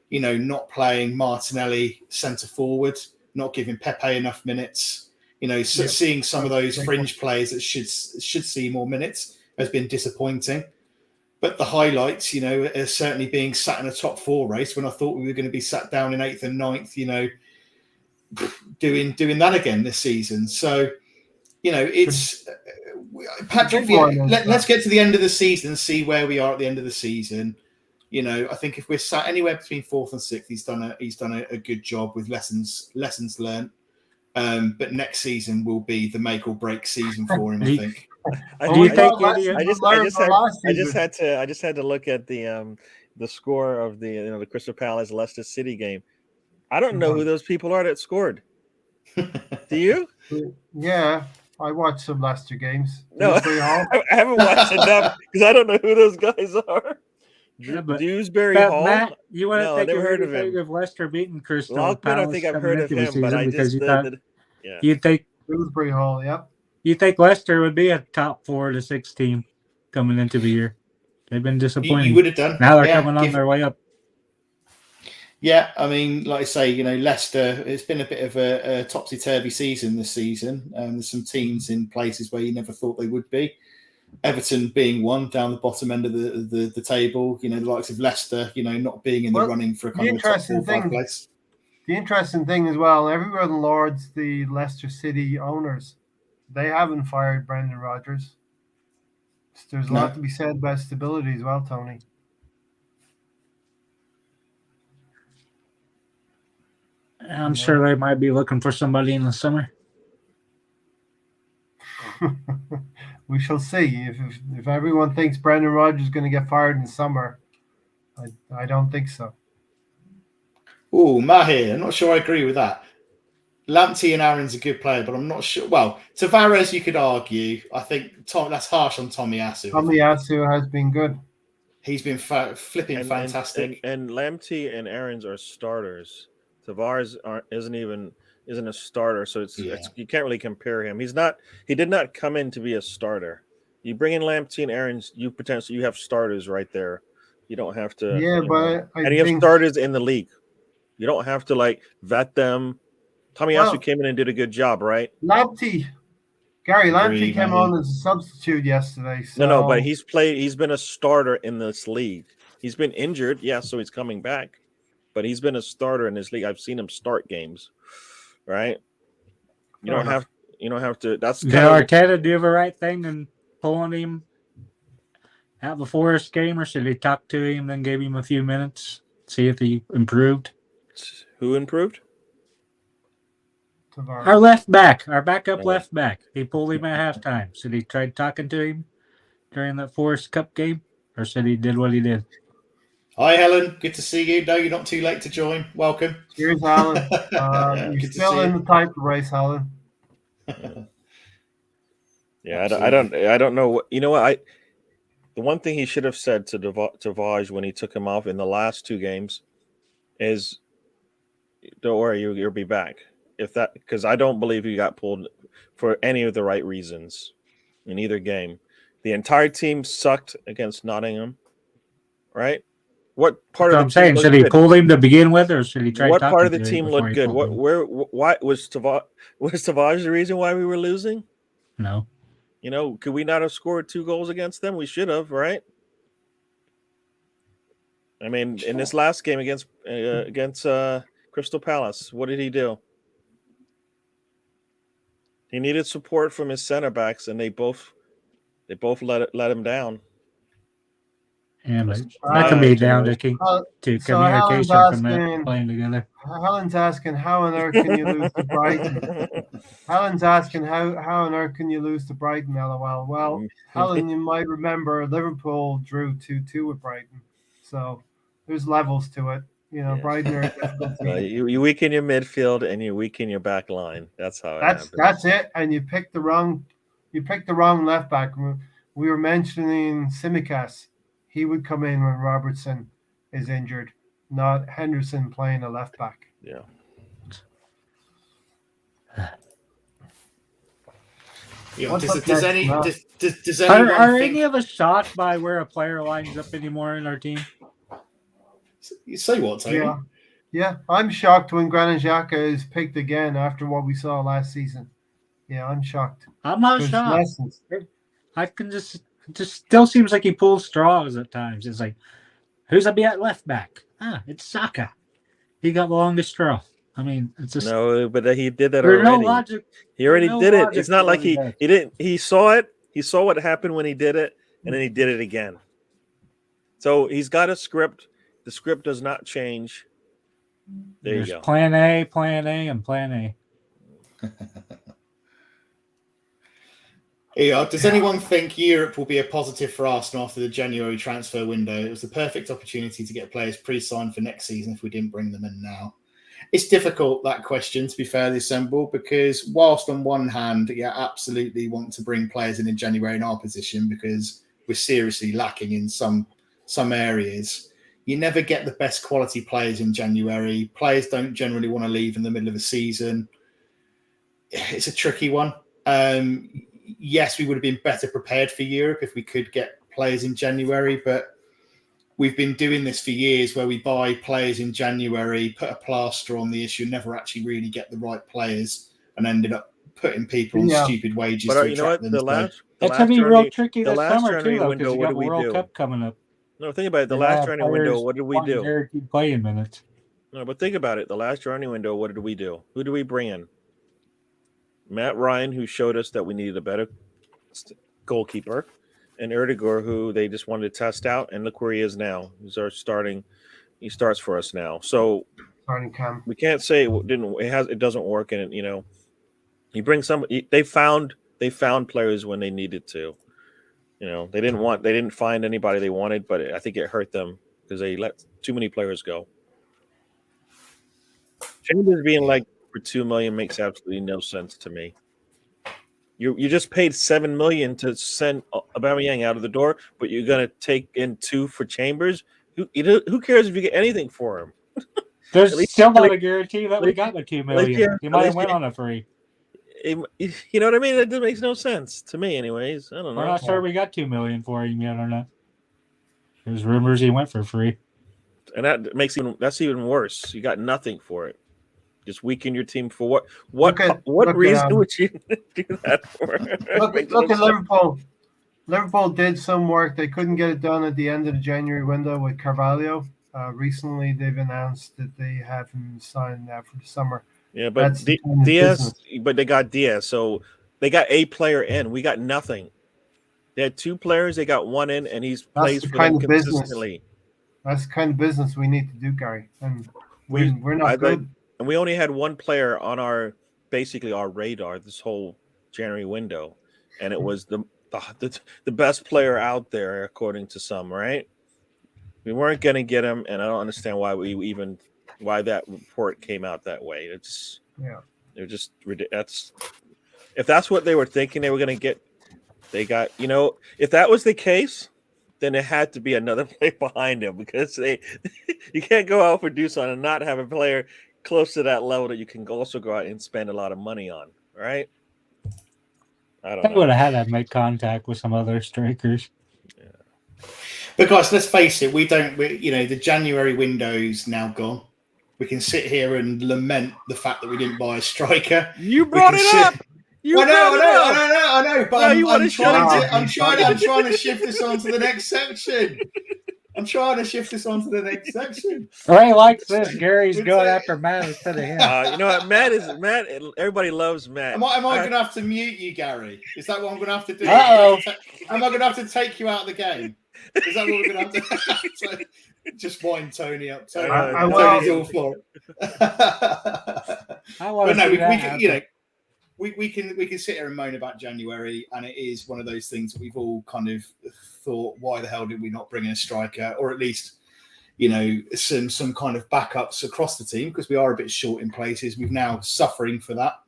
you know, not playing Martinelli centre forward, not giving Pepe enough minutes, you know, seeing some of those fringe players that should see more minutes has been disappointing. But the highlights, you know, are certainly being sat in a top 4 race when I thought we were going to be sat down in 8th and 9th, you know, doing that again this season. So, you know, it's Patrick Vieira. Let's get to the end of the season and see where we are at the end of the season. You know, I think if we're sat anywhere between 4th and 6th, he's done a good job with lessons learned. But next season will be the make or break season for him, I think. I just had to look at the score of the Crystal Palace Leicester City game. I don't know who those people are that scored. Do you? Yeah, I watched some Leicester games. No, I haven't watched enough because I don't know who those guys are. Dewsbury Hall. Matt, you want to never heard of him. Of Leicester beating Crystal Lockman, Palace? I think I've heard of him, but I just you'd think Dewsbury Hall. Yep. You think Leicester would be a top 4 to 6 team coming into the year? They've been disappointing. You would have done. Now they're coming on their way up. Yeah, I mean, like I say, you know, Leicester, it's been a bit of a topsy-turvy season this season. There's some teams in places where you never thought they would be. Everton being one down the bottom end of the table, you know, the likes of Leicester, you know, not being in the running for a kind of a top 4 or 5 place. The interesting thing as well, everywhere in Lords, the Leicester City owners, they haven't fired Brendan Rodgers. There's a lot to be said about stability as well, Tony. I'm sure they might be looking for somebody in the summer. We shall see. If everyone thinks Brendan Rodgers is going to get fired in the summer, I don't think so. Oh, Mahir, I'm not sure I agree with that. Lamptey and Aaron's a good player, but I'm not sure. Well, Tavares, you could argue. I think that's harsh on Tommy Asu. Tommy Asu has been good. He's been flipping fantastic. And Lamptey and Aaron's are starters. Tavares isn't a starter, so it's you can't really compare him. He did not come in to be a starter. You bring in Lamptey and Aaron's, you have starters right there. You don't have to. Yeah, but and you have starters in the league. You don't have to vet them. Tommy Asu came in and did a good job, right? Gary Lamptey came on as a substitute yesterday. So. No, but he's been a starter in this league. He's been injured, so he's coming back. But he's been a starter in this league. I've seen him start games, right? You don't have to. That's did Arteta do the right thing in pulling him out before his game, or should he talk to him, then gave him a few minutes, see if he improved? Who improved? Our left back, our backup left back. He pulled him at halftime. Should he try talking to him during that Forest Cup game, or should he did what he did? Hi, Helen. Good to see you. No, you're not too late to join. Welcome. Cheers, Alan. You're Good to still see in you. the type race, Alan. Yeah, I don't know what, you know what, the one thing he should have said to Vaj when he took him off in the last 2 games is, don't worry, you'll be back. Because I don't believe he got pulled for any of the right reasons in either game. The entire team sucked against Nottingham, right? What part So of I'm the team saying, looked should he good? pull him to begin with, or should he try What part talking of the to him team before looked he good? pulled him? Why was Tavares the reason why we were losing? No. You know, could we not have scored 2 goals against them? We should have, right? I mean, in this last game against Crystal Palace, what did he do? He needed support from his center backs, and they both let him down. Yeah, but That's that my can be down generation. to So Helen's communication from not asking, playing together. Helen's asking, how on earth can you lose to Brighton? Helen's asking, how on earth can you lose to Brighton, LOL? Well, Helen, you might remember Liverpool drew 2-2 with Brighton. So there's levels to it. You know, Yeah. Brighton are a difficult team. You weaken your midfield and you weaken your back line. That's how it happens. That's it. And you picked the wrong left back. We were mentioning Tsimikas. He would come in when Robertson is injured, not Henderson playing a left back. Yeah. Does anyone Are think? any of us shocked by where a player lines up anymore in our team? You say what, Tony? Yeah. I'm shocked when Granit Xhaka is picked again after what we saw last season. Yeah, I'm shocked. I'm not There's shocked. lessons. I can just still seems like he pulls straws at times. It's like, who's a be at left back? It's Saka. He got the longest straw. I mean, it's just No, but he did that there's already. no logic. He already no did it. logic It's not to like what he he does. didn't. He saw it. He saw what happened when he did it, and then he did it again. So he's got a script. The script does not change. There you go. Plan A, and Plan A. Yeah. Does anyone think Europe will be a positive for Arsenal after the January transfer window? It was the perfect opportunity to get players pre-signed for next season if we didn't bring them in now. It's difficult, that question, to be fair, this Assemble, because whilst on one hand, absolutely want to bring players in January in our position because we're seriously lacking in some areas, you never get the best quality players in January. Players don't generally want to leave in the middle of the season. It's a tricky one. Yes, we would have been better prepared for Europe if we could get players in January, but we've been doing this for years where we buy players in January, put a plaster on the issue, never actually really get the right players and ended up putting people on stupid wages But to you know what? attract them. It's going to be real tricky this summer, too, though, because you got the World Cup coming up. No, think about it. The last January window, what did we do? Guaranteed playing minutes. No, but think about it. The last January window, what did we do? Who do we bring in? Matt Ryan, who showed us that we needed a better goalkeeper, and Erdegaard, who they just wanted to test out, and look where he is now. He's our starting. He starts for us now. So we can't say it didn't. It doesn't work, and you bring somebody. They found players when they needed to. They didn't find anybody they wanted, but I think it hurt them because they let too many players go. Chambers being like for $2 million makes absolutely no sense to me. You just paid $7 million to send Aubameyang out of the door, but you're gonna take in $2 million for Chambers. Who cares if you get anything for him? There's still not a guarantee that we got the $2 million. You might have went on a free. You know what I mean? That makes no sense to me, anyways. I don't know. We're not sure we got $2 million for him yet or not. There's rumors he went for free, and that's even worse. You got nothing for it. Just weaken your team for what reason would you do that for? Look at Liverpool. Liverpool did some work. They couldn't get it done at the end of the January window with Carvalho. Recently, they've announced that they have him signed for the summer. Yeah, but Diaz, but they got Diaz, so they got a player in. We got nothing. They had 2 players. They got 1 in, and he's plays for them consistently. That's the kind of business we need to do, Gary. And we're not good. And we only had 1 player on our radar this whole January window, and it was the best player out there according to some, right? We weren't going to get him, and I don't understand why that report came out that way. They're just ridiculous. If that's what they were thinking they were going to get, they got. If that was the case, then it had to be another player behind him because you can't go out for Dusan and not have a player close to that level that you can also go out and spend a lot of money on, right? I don't know. They would have had to make contact with some other strikers. Yeah. But guys, let's face it, the January window's now gone. We can sit here and lament the fact that we didn't buy a striker. You brought it up. I know, but I'm trying to shift this on to the next section. Ray likes this. Gary's going after Matt instead of him. You know what? Matt. Everybody loves Matt. Am I going to have to mute you, Gary? Is that what I'm going to have to do? Uh-oh. Am I going to have to take you out of the game? Is that what we're going to have to so, just wind Tony up. Tony's all for it. But no, we can sit here and moan about January, and it is one of those things that we've all kind of thought, why the hell did we not bring in a striker, or at least some kind of backups across the team, because we are a bit short in places. We're now suffering for that.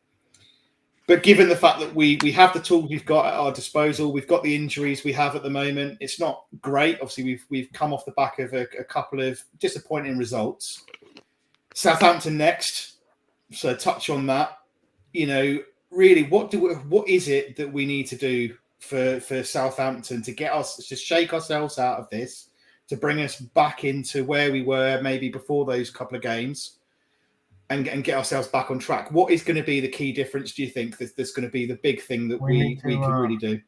But given the fact that we have the tools we've got at our disposal, we've got the injuries we have at the moment, it's not great. Obviously, we've come off the back of a couple of disappointing results. Southampton next, so touch on that. Really, what is it that we need to do for Southampton to shake ourselves out of this, to bring us back into where we were maybe before those couple of games, and get ourselves back on track? What is going to be the key difference, do you think, that's going to be the big thing that we can really do?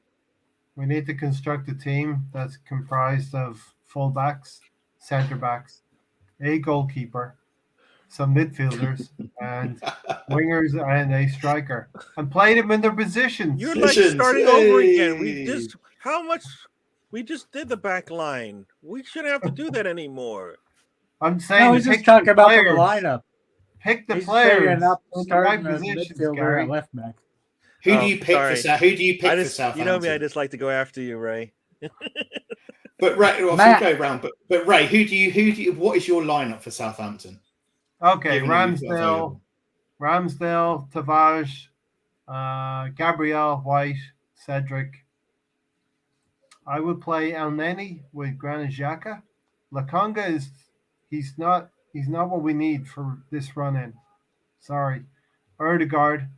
We need to construct a team that's comprised of fullbacks, centre backs, a goalkeeper, some midfielders, and wingers, and a striker, and play them in their positions. You're like starting over again. We just did the back line. We shouldn't have to do that anymore. I'm saying he's just talking about the lineup. Pick the players. Starting the midfielder at left back. Who do you pick for Southampton? You know me, I just like to go after you, Ray. But Ray, we'll go round. But Ray, who do you? What is your lineup for Southampton? Okay, Ramsdale, Tavares, Gabriel, White, Cedric. I would play El Neni with Granit Xhaka. Lokonga he's not what we need for this run-in. Sorry. Ødegaard.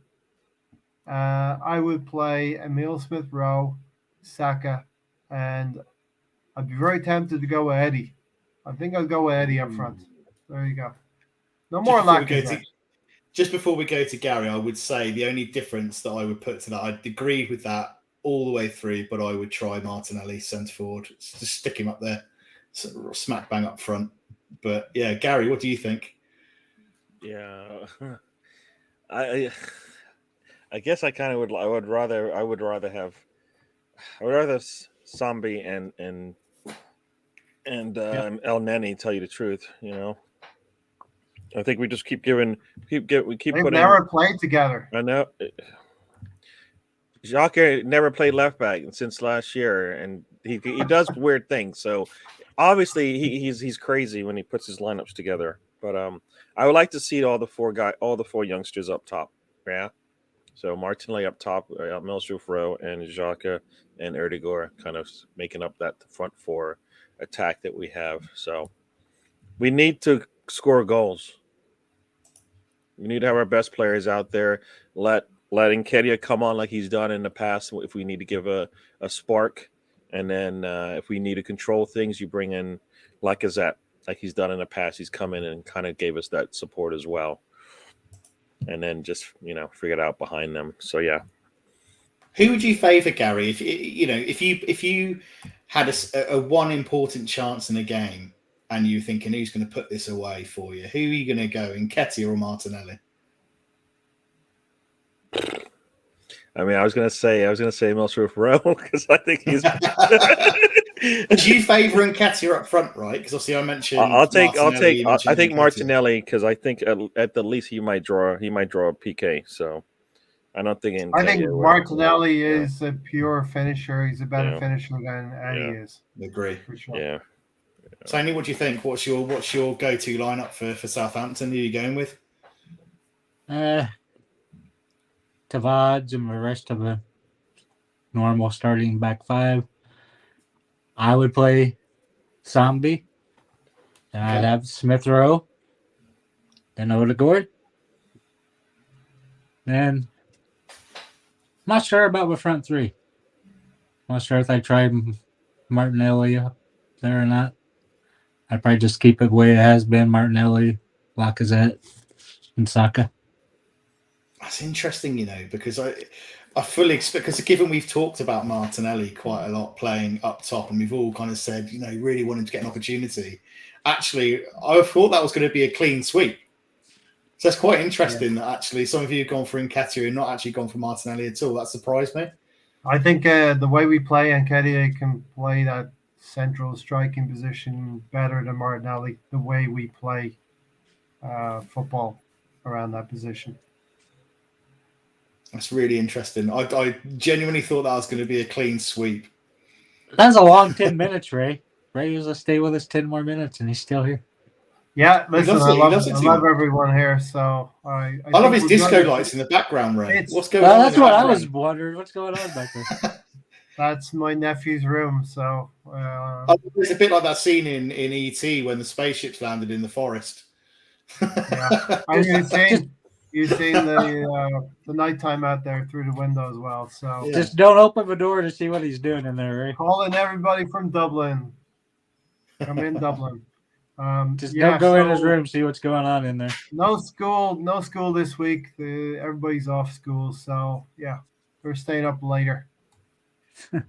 I would play Emile Smith-Rowe, Saka, and I'd be very tempted to go with Eddie. I think I'll go with Eddie up front. There you go. No more Lacazette. Just before we go to Gary, I would say the only difference that I would put to that, I'd agree with that all the way through, but I would try Martinelli centre forward. Just stick him up there, smack bang up front. But yeah, Gary, what do you think? Yeah, I guess I kind of would. I would rather have Sambi and El Neni. Tell you the truth, I think we just keep putting. They've never played together. I know. Xhaka never played left back since last year, and he does weird things. So obviously he's crazy when he puts his lineups together. But I would like to see all the four youngsters up top. Yeah. So Martinelli up top, Smith-Rowe and Xhaka and Ødegaard kind of making up that front four attack that we have. So we need to score goals. We need to have our best players out there. Letting Nketiah come on like he's done in the past if we need to give a spark. And then if we need to control things, you bring in Lacazette like he's done in the past. He's come in and kind of gave us that support as well. And then just, figure it out behind them. So, yeah. Who would you favour, Gary? If you had a one important chance in a game and you're thinking who's going to put this away for you, who are you going to go, Nketiah or Martinelli? I mean, I was going to say Smith-Rowe because I think he's. Do you favour Nketiah up front, right? Because obviously I mentioned. I think Martinelli because I think at the least he might draw a PK. So I don't think. I think Martinelli is a pure finisher. He's a better finisher than Eddie is. Agree. For sure. Yeah. Tony, what do you think? What's your go-to lineup for Southampton? Who are you going with? Tavares and the rest of the normal starting back five. I would play Zombie. Then I'd have Smith Rowe. Then Odegaard. Then I'm not sure about the front three. I'm not sure if I tried Martinelli up there or not. I'd probably just keep it the way it has been. Martinelli, Lacazette, and Saka. That's interesting, because I fully expect, because given we've talked about Martinelli quite a lot playing up top, and we've all kind of said, really wanting to get an opportunity. Actually, I thought that was going to be a clean sweep. So it's quite interesting that actually some of you have gone for Nketiah and not actually gone for Martinelli at all. That surprised me. I think the way we play, Nketiah can play that central striking position better than Martinelli, the way we play football around that position. That's really interesting. I genuinely thought that was going to be a clean sweep. That's a long 10 minutes, Ray. Ray was to stay with us 10 more minutes, and he's still here. Yeah, listen, I love everyone here. So I love his disco lights in the background, Ray. What's going on? That's what I was wondering. What's going on back there? That's my nephew's room. So it's a bit like that scene in E.T. when the spaceships landed in the forest. Yeah, you've seen the nighttime out there through the window as well. So just don't open the door to see what he's doing in there, Ray. Calling everybody from Dublin. I'm in Dublin. Just don't go in his room, see what's going on in there. No school this week. Everybody's off school, so yeah, we're staying up later. Do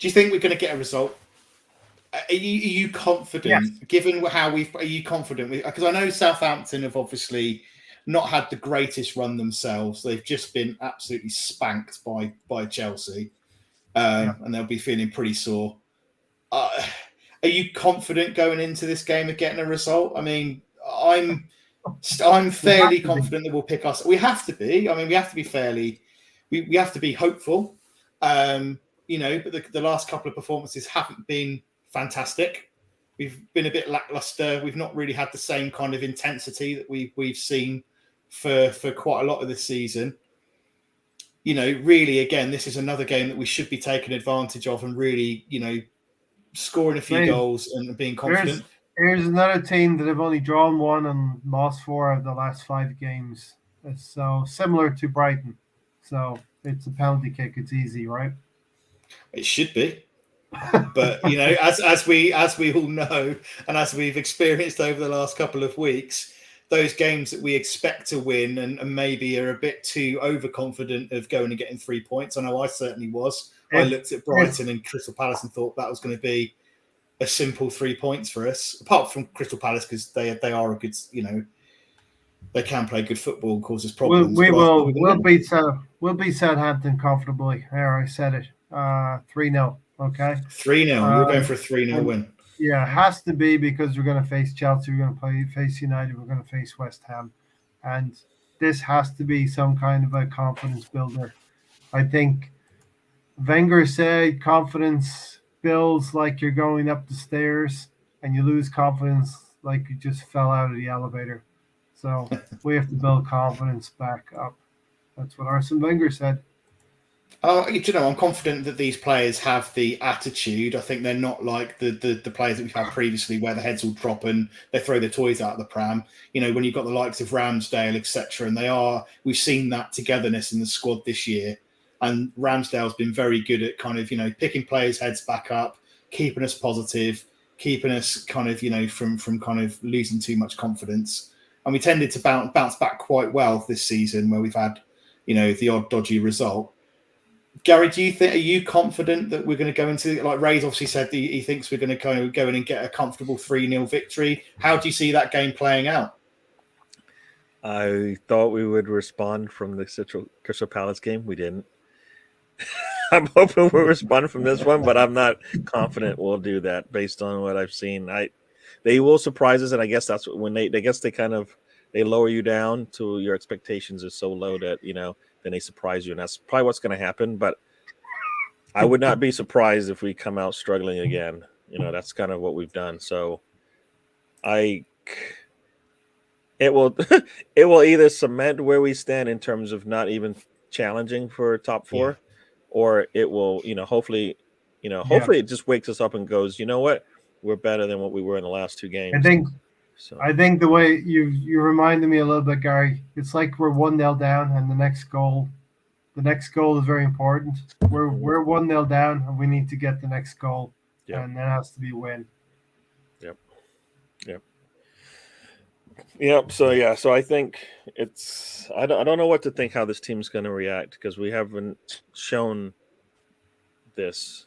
you think we're going to get a result? Are you confident? Yes. Given how are you confident? Because I know Southampton have obviously not had the greatest run themselves. They've just been absolutely spanked by Chelsea, and they'll be feeling pretty sore. Are you confident going into this game of getting a result? I mean, I'm fairly confident that we'll pick us. We have to be. I mean, we have to be fairly. We have to be hopeful. But the last couple of performances haven't been fantastic. We've been a bit lackluster. We've not really had the same kind of intensity that we've seen for quite a lot of this season. Really, again, this is another game that we should be taking advantage of and really, scoring a few goals and being confident. Here's another team that have only drawn one and lost 4 of the last 5 games. It's so similar to Brighton. So it's a penalty kick. It's easy, right? It should be. But as we all know, and as we've experienced over the last couple of weeks, those games that we expect to win and maybe are a bit too overconfident of going and getting 3 points. I know I certainly was. I looked at Brighton and Crystal Palace and thought that was going to be a simple 3 points for us. Apart from Crystal Palace, because they are a good, they can play good football and cause us problems. We'll beat Southampton comfortably. There, I said it. 3-0. Okay. 3-0. You're going for a 3-0 win. Yeah, it has to be because we're going to face Chelsea, we're going to face United, we're going to face West Ham, and this has to be some kind of a confidence builder. I think Wenger said confidence builds like you're going up the stairs, and you lose confidence like you just fell out of the elevator. So we have to build confidence back up. That's what Arsene Wenger said. I'm confident that these players have the attitude. I think they're not like the players that we've had previously where the heads will drop and they throw their toys out of the pram. When you've got the likes of Ramsdale, etc., and we've seen that togetherness in the squad this year. And Ramsdale's been very good at kind of, picking players' heads back up, keeping us positive, keeping us kind of, from kind of losing too much confidence. And we tended to bounce back quite well this season where we've had, the odd dodgy result. Gary, are you confident that we're going to go into, like Ray's obviously said he thinks we're going to kind of go in and get a comfortable 3-0 victory. How do you see that game playing out? I thought we would respond from the Crystal Palace game. We didn't. I'm hoping we'll respond from this one, but I'm not confident we'll do that based on what I've seen. They will surprise us, and I guess that's when they lower you down to your expectations are so low that then they surprise you, and that's probably what's going to happen. But I would not be surprised if we come out struggling again. That's kind of what we've done. So it will it will either cement where we stand in terms of not even challenging for top 4, or it will, hopefully it just wakes us up and goes, you know what, we're better than what we were in the last 2 games. I think the way you reminded me a little bit, Gary, it's like we're 1-0 down, and the next goal is very important. We're 1-0 down, and we need to get the next goal, and that has to be a win. Yep. So I think I don't know what to think how this team's going to react, because we haven't shown this,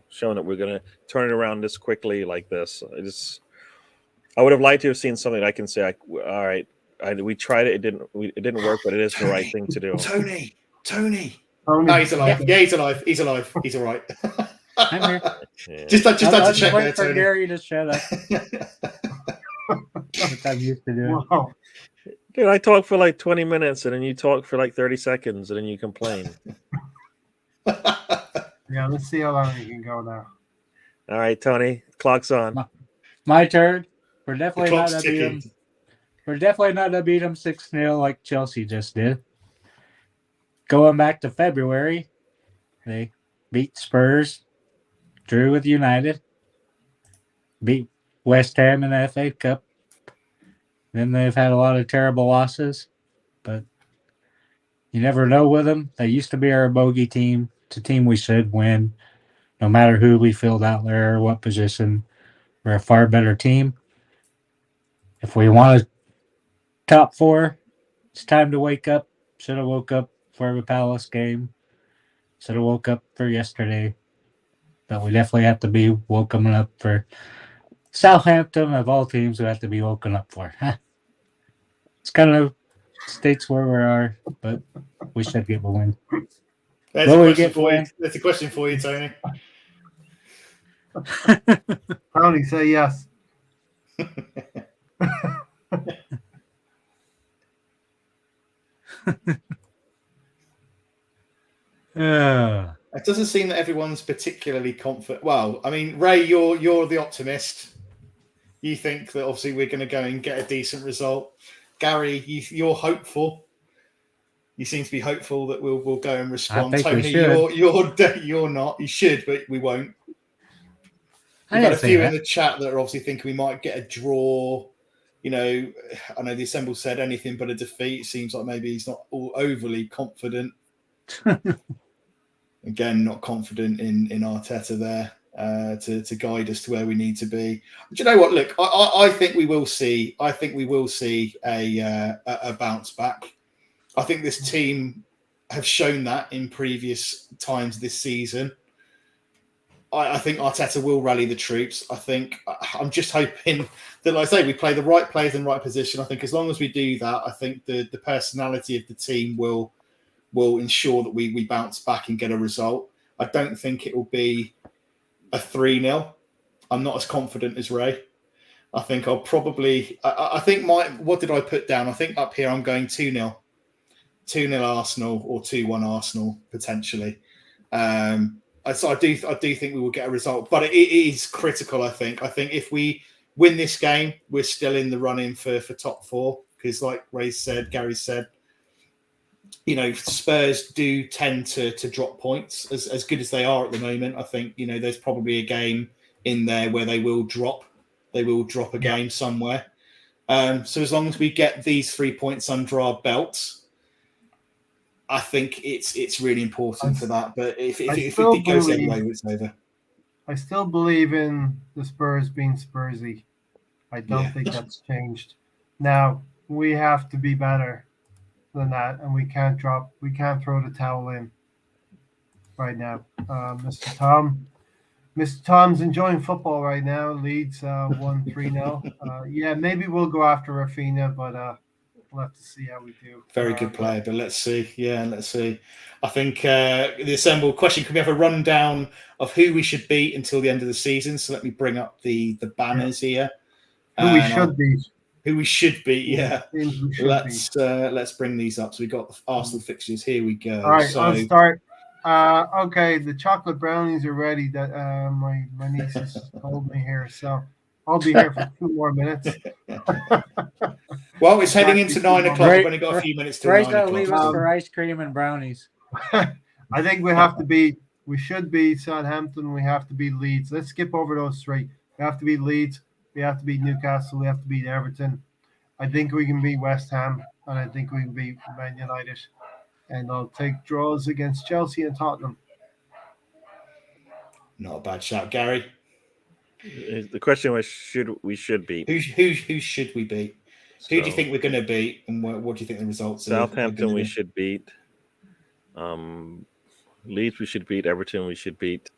shown that we're going to turn it around this quickly like this. I would have liked to have seen something I can say, all right, we tried it. It didn't work, but it is the right thing to do. Tony. Oh, he's alive. Yeah, he's alive. He's alive. He's all right. I'm here. Yeah. Just had to check there, for Tony. Gary to shut up. Which I'm used to doing. Wow. Dude, I talk for like 20 minutes, and then you talk for like 30 seconds, and then you complain. Yeah, let's see how long you can go now. All right, Tony, clock's on. My turn. We're definitely not clock's to beat them. We're definitely not to beat them 6-0 like Chelsea just did. Going back to February, they beat Spurs, drew with United, beat West Ham in the FA Cup. Then they've had a lot of terrible losses, but you never know with them. They used to be our bogey team. It's a team we should win, no matter who we filled out there or what position. We're a far better team. If we want a top 4, it's time to wake up. Should have woke up for the Palace game. Should have woke up for yesterday. But we definitely have to be woken up for Southampton, of all teams, who have to be woken up for. It's kind of states where we are, but we should get a win. There's a question for you, Tony. Tony, say yes. It doesn't seem that everyone's particularly confident. Well, I mean, Ray, you're the optimist. You think that obviously we're going to go and get a decent result. Gary, you're hopeful. You seem to be hopeful that we'll go and respond. Tony, you're not. You should, but we won't. We've got a few in the chat that are obviously thinking we might get a draw. I know the Assemble said anything but a defeat. It seems like maybe he's not all overly confident. Again, not confident in Arteta there to guide us to where we need to be. But you know what? Look, I think we will see. I think we will see a bounce back. I think this team have shown that in previous times this season. I think Arteta will rally the troops. I'm just hoping that, like I say, we play the right players in the right position. I think as long as we do that, I think the personality of the team will ensure that we bounce back and get a result. I don't think it will be a 3-0. I'm not as confident as Ray. I think I'll probably... I think what did I put down? I think up here I'm going 2-0. 2-0 Arsenal or 2-1 Arsenal, potentially. So I do think we will get a result. But it is critical, I think. I think if we win this game, we're still in the running for top 4. Because like Ray said, Gary said, Spurs do tend to drop points as good as they are at the moment. I think, there's probably a game in there where they will drop. They will drop a game somewhere. So as long as we get these 3 points under our belts, I think it's really important for that. But if it goes the other way, it's over. I still believe in the Spurs being Spursy. I don't think that's changed. Now, we have to be better than that, and we can't throw the towel in right now. Mr. Tom's enjoying football right now. Leeds won 3-0. Maybe we'll go after Rafinha, but we'll have to see how we do. Very good player, but let's see. Let's see. I think the Assemble question, can we have a rundown of who we should beat until the end of the season? So let me bring up the banners here. Who we should beat. Who we should beat, Let's bring these up. So we've got the Arsenal fixtures. Here we go. All right, I'll start. Okay, the chocolate brownies are ready. That my niece has told me here, so I'll be here for 2 more minutes. Well, it's heading into 9 o'clock. We've only got a few minutes till 9 o'clock. Leave us for ice cream and brownies. I think we should be Southampton. We have to beat Leeds. Let's skip over those 3. We have to beat Leeds. We have to beat Newcastle. We have to beat Everton. I think we can beat West Ham, and I think we can beat Man United. And I'll take draws against Chelsea and Tottenham. Not a bad shout, Gary. The question was, should we beat? Who should we beat? Who do you think we're going to beat, and what do you think the results are? Southampton we should beat. Leeds we should beat. Everton we should beat.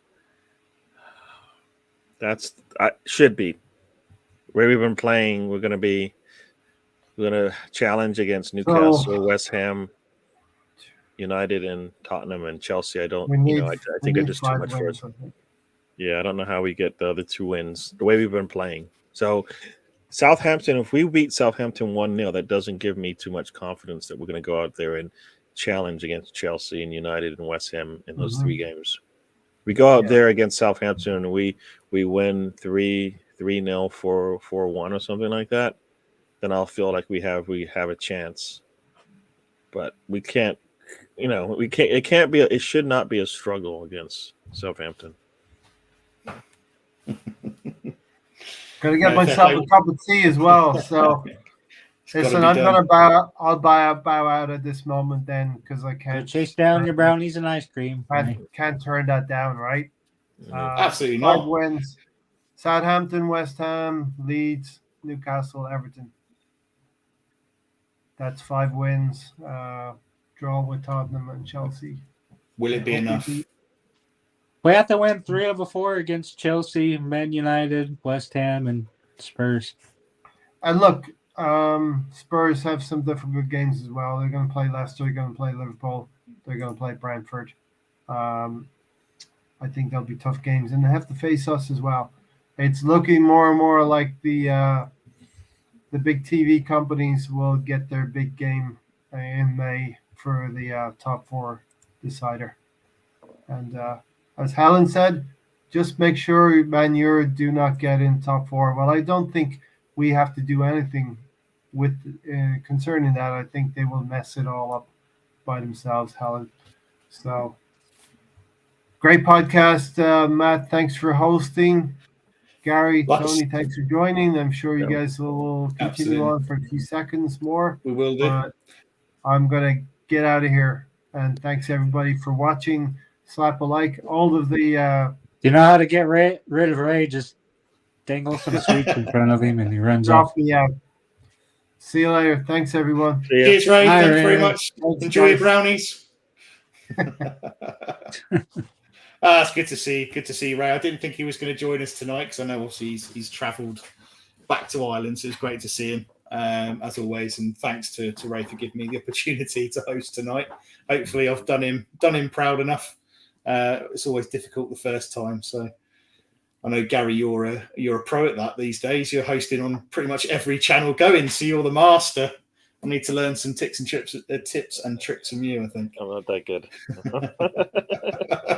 Should beat. Where we've been playing, we're going to challenge against Newcastle, West Ham, United, and Tottenham and Chelsea. I think it's just too much for us. Yeah, I don't know how we get the other 2 wins the way we've been playing. So Southampton, if we beat Southampton 1-0, that doesn't give me too much confidence that we're going to go out there and challenge against Chelsea and United and West Ham in those 3 games. We go out there against Southampton and we win 3-0, 4-1 or something like that, then I'll feel like we have a chance. But we can't, it should not be a struggle against Southampton. Gotta get myself a cup of tea as well. So listen, I'll bow out at this moment then, because I can't chase down your brownies and ice cream. I can't turn that down, right? Absolutely 5 not. wins: Southampton, West Ham, Leeds, Newcastle, Everton. That's 5 wins. Draw with Tottenham and Chelsea. Will it be enough? We have to win 3 of the 4 against Chelsea, Man United, West Ham, and Spurs. And look, Spurs have some difficult games as well. They're going to play Leicester. They're going to play Liverpool. They're going to play Brentford. I think they'll be tough games, and they have to face us as well. It's looking more and more like the big TV companies will get their big game in May for the top 4 decider. And as Helen said, just make sure Man U do not get in top 4. Well, I don't think we have to do anything with concerning that. I think they will mess it all up by themselves, Helen. So, great podcast, Matt. Thanks for hosting. Gary, Tony, thanks for joining. I'm sure you guys will continue on for a few seconds more. We will do. I'm going to get out of here. And thanks, everybody, for watching. Slap a like. All of the... you know how to get rid of Ray? Just dangle some sweets in front of him and he runs off. Me out. See you later. Thanks, everyone. Cheers, Ray. Thanks very much. Enjoy your brownies. It's good to see. Good to see Ray. I didn't think he was going to join us tonight because I know obviously he's travelled back to Ireland, so it's great to see him as always. And thanks to Ray for giving me the opportunity to host tonight. Hopefully, I've done him proud enough. It's always difficult the first time, so I know Gary, you're a pro at that these days. You're hosting on pretty much every channel going, so you're the master. I need to learn some tips and tricks from you, I think. I'm not that good.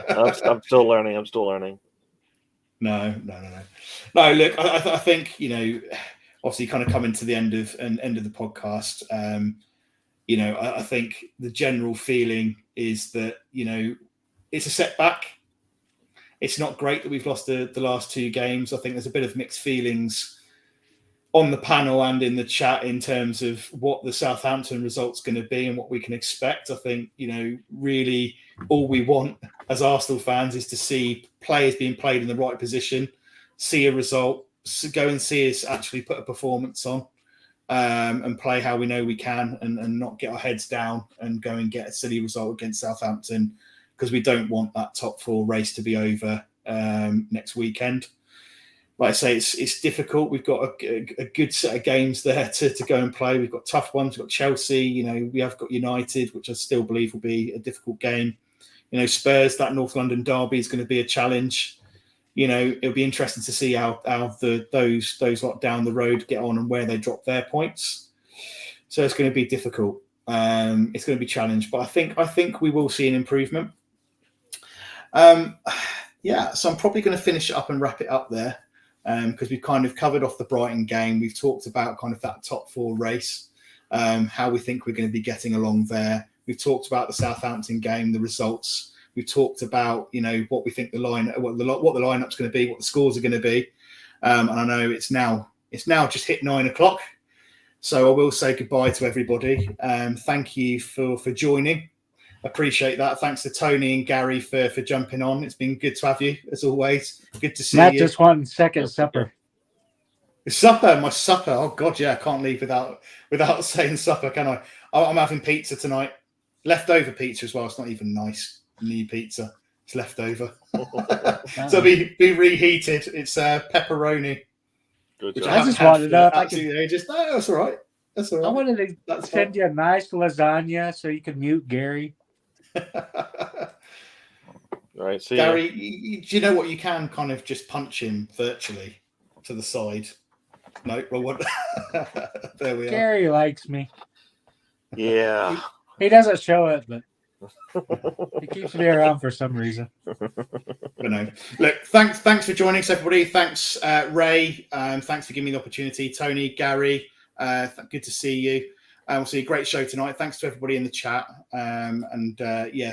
I'm still learning. No. Look, I think, obviously kind of coming to the end of the podcast, I think the general feeling is that, it's a setback. It's not great that we've lost the last 2 games. I think there's a bit of mixed feelings on the panel and in the chat in terms of what the Southampton result's going to be and what we can expect. I think, really all we want as Arsenal fans is to see players being played in the right position, see a result, go and see us actually put a performance on and play how we know we can and not get our heads down and go and get a silly result against Southampton, because we don't want that top 4 race to be over next weekend. Like I say, it's difficult. We've got a good set of games there to go and play. We've got tough ones. We've got Chelsea. We have got United, which I still believe will be a difficult game. Spurs, that North London derby is going to be a challenge. It'll be interesting to see how those lot down the road get on and where they drop their points. So it's going to be difficult. It's going to be challenged, but I think we will see an improvement. Yeah, so I'm probably going to finish it up and wrap it up there because we've kind of covered off the Brighton game. We've talked about kind of that top 4 race, how we think we're going to be getting along there. We've talked about the Southampton game, the results. We've talked about, what we think the lineup's going to be, what the scores are going to be. And I know it's now just hit 9 o'clock. So I will say goodbye to everybody. Thank you for joining. Appreciate that. Thanks to Tony and Gary for jumping on. It's been good to have you, as always. Good to see Matt you. just one second supper. Supper, my supper. Oh God, yeah, I can't leave without saying supper, can I? I'm having pizza tonight. Leftover pizza as well. It's not even nice new pizza. It's leftover. So be reheated. It's pepperoni. Good Which job. I just wanted to know if I absolutely ages. No, that's all right. That's all right. I wanted to send you a nice lasagna so you could mute Gary. All right, see Gary, do you know what? You can kind of just punch him virtually to the side. No, well, what? There we are. Gary likes me. Yeah. He doesn't show it, but he keeps me around for some reason. But no. Look, thanks for joining us, everybody. Thanks, Ray. Thanks for giving me the opportunity. Tony, Gary, good to see you. We'll see a great show tonight. Thanks to everybody in the chat.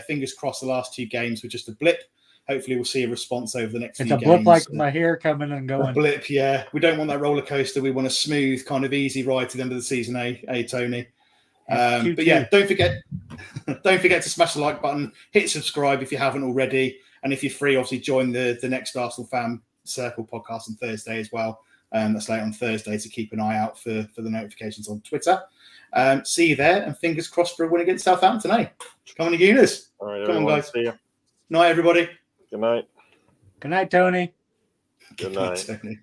Fingers crossed the last 2 games were just a blip. Hopefully we'll see a response over the next few games. It's a blip like my hair coming and going. A blip, yeah. We don't want that roller coaster. We want a smooth, kind of easy ride to the end of the season, Tony? But yeah, don't forget to smash the like button, hit subscribe if you haven't already, and if you're free, obviously join the next Arsenal Fan Circle podcast on Thursday as well. That's late on Thursday, so keep an eye out for the notifications on Twitter. See you there, and fingers crossed for a win against Southampton tonight. Come on, Eunice. All right, come on, guys. See you. Night, everybody. Good night. Good night, Tony. Good night. Tony.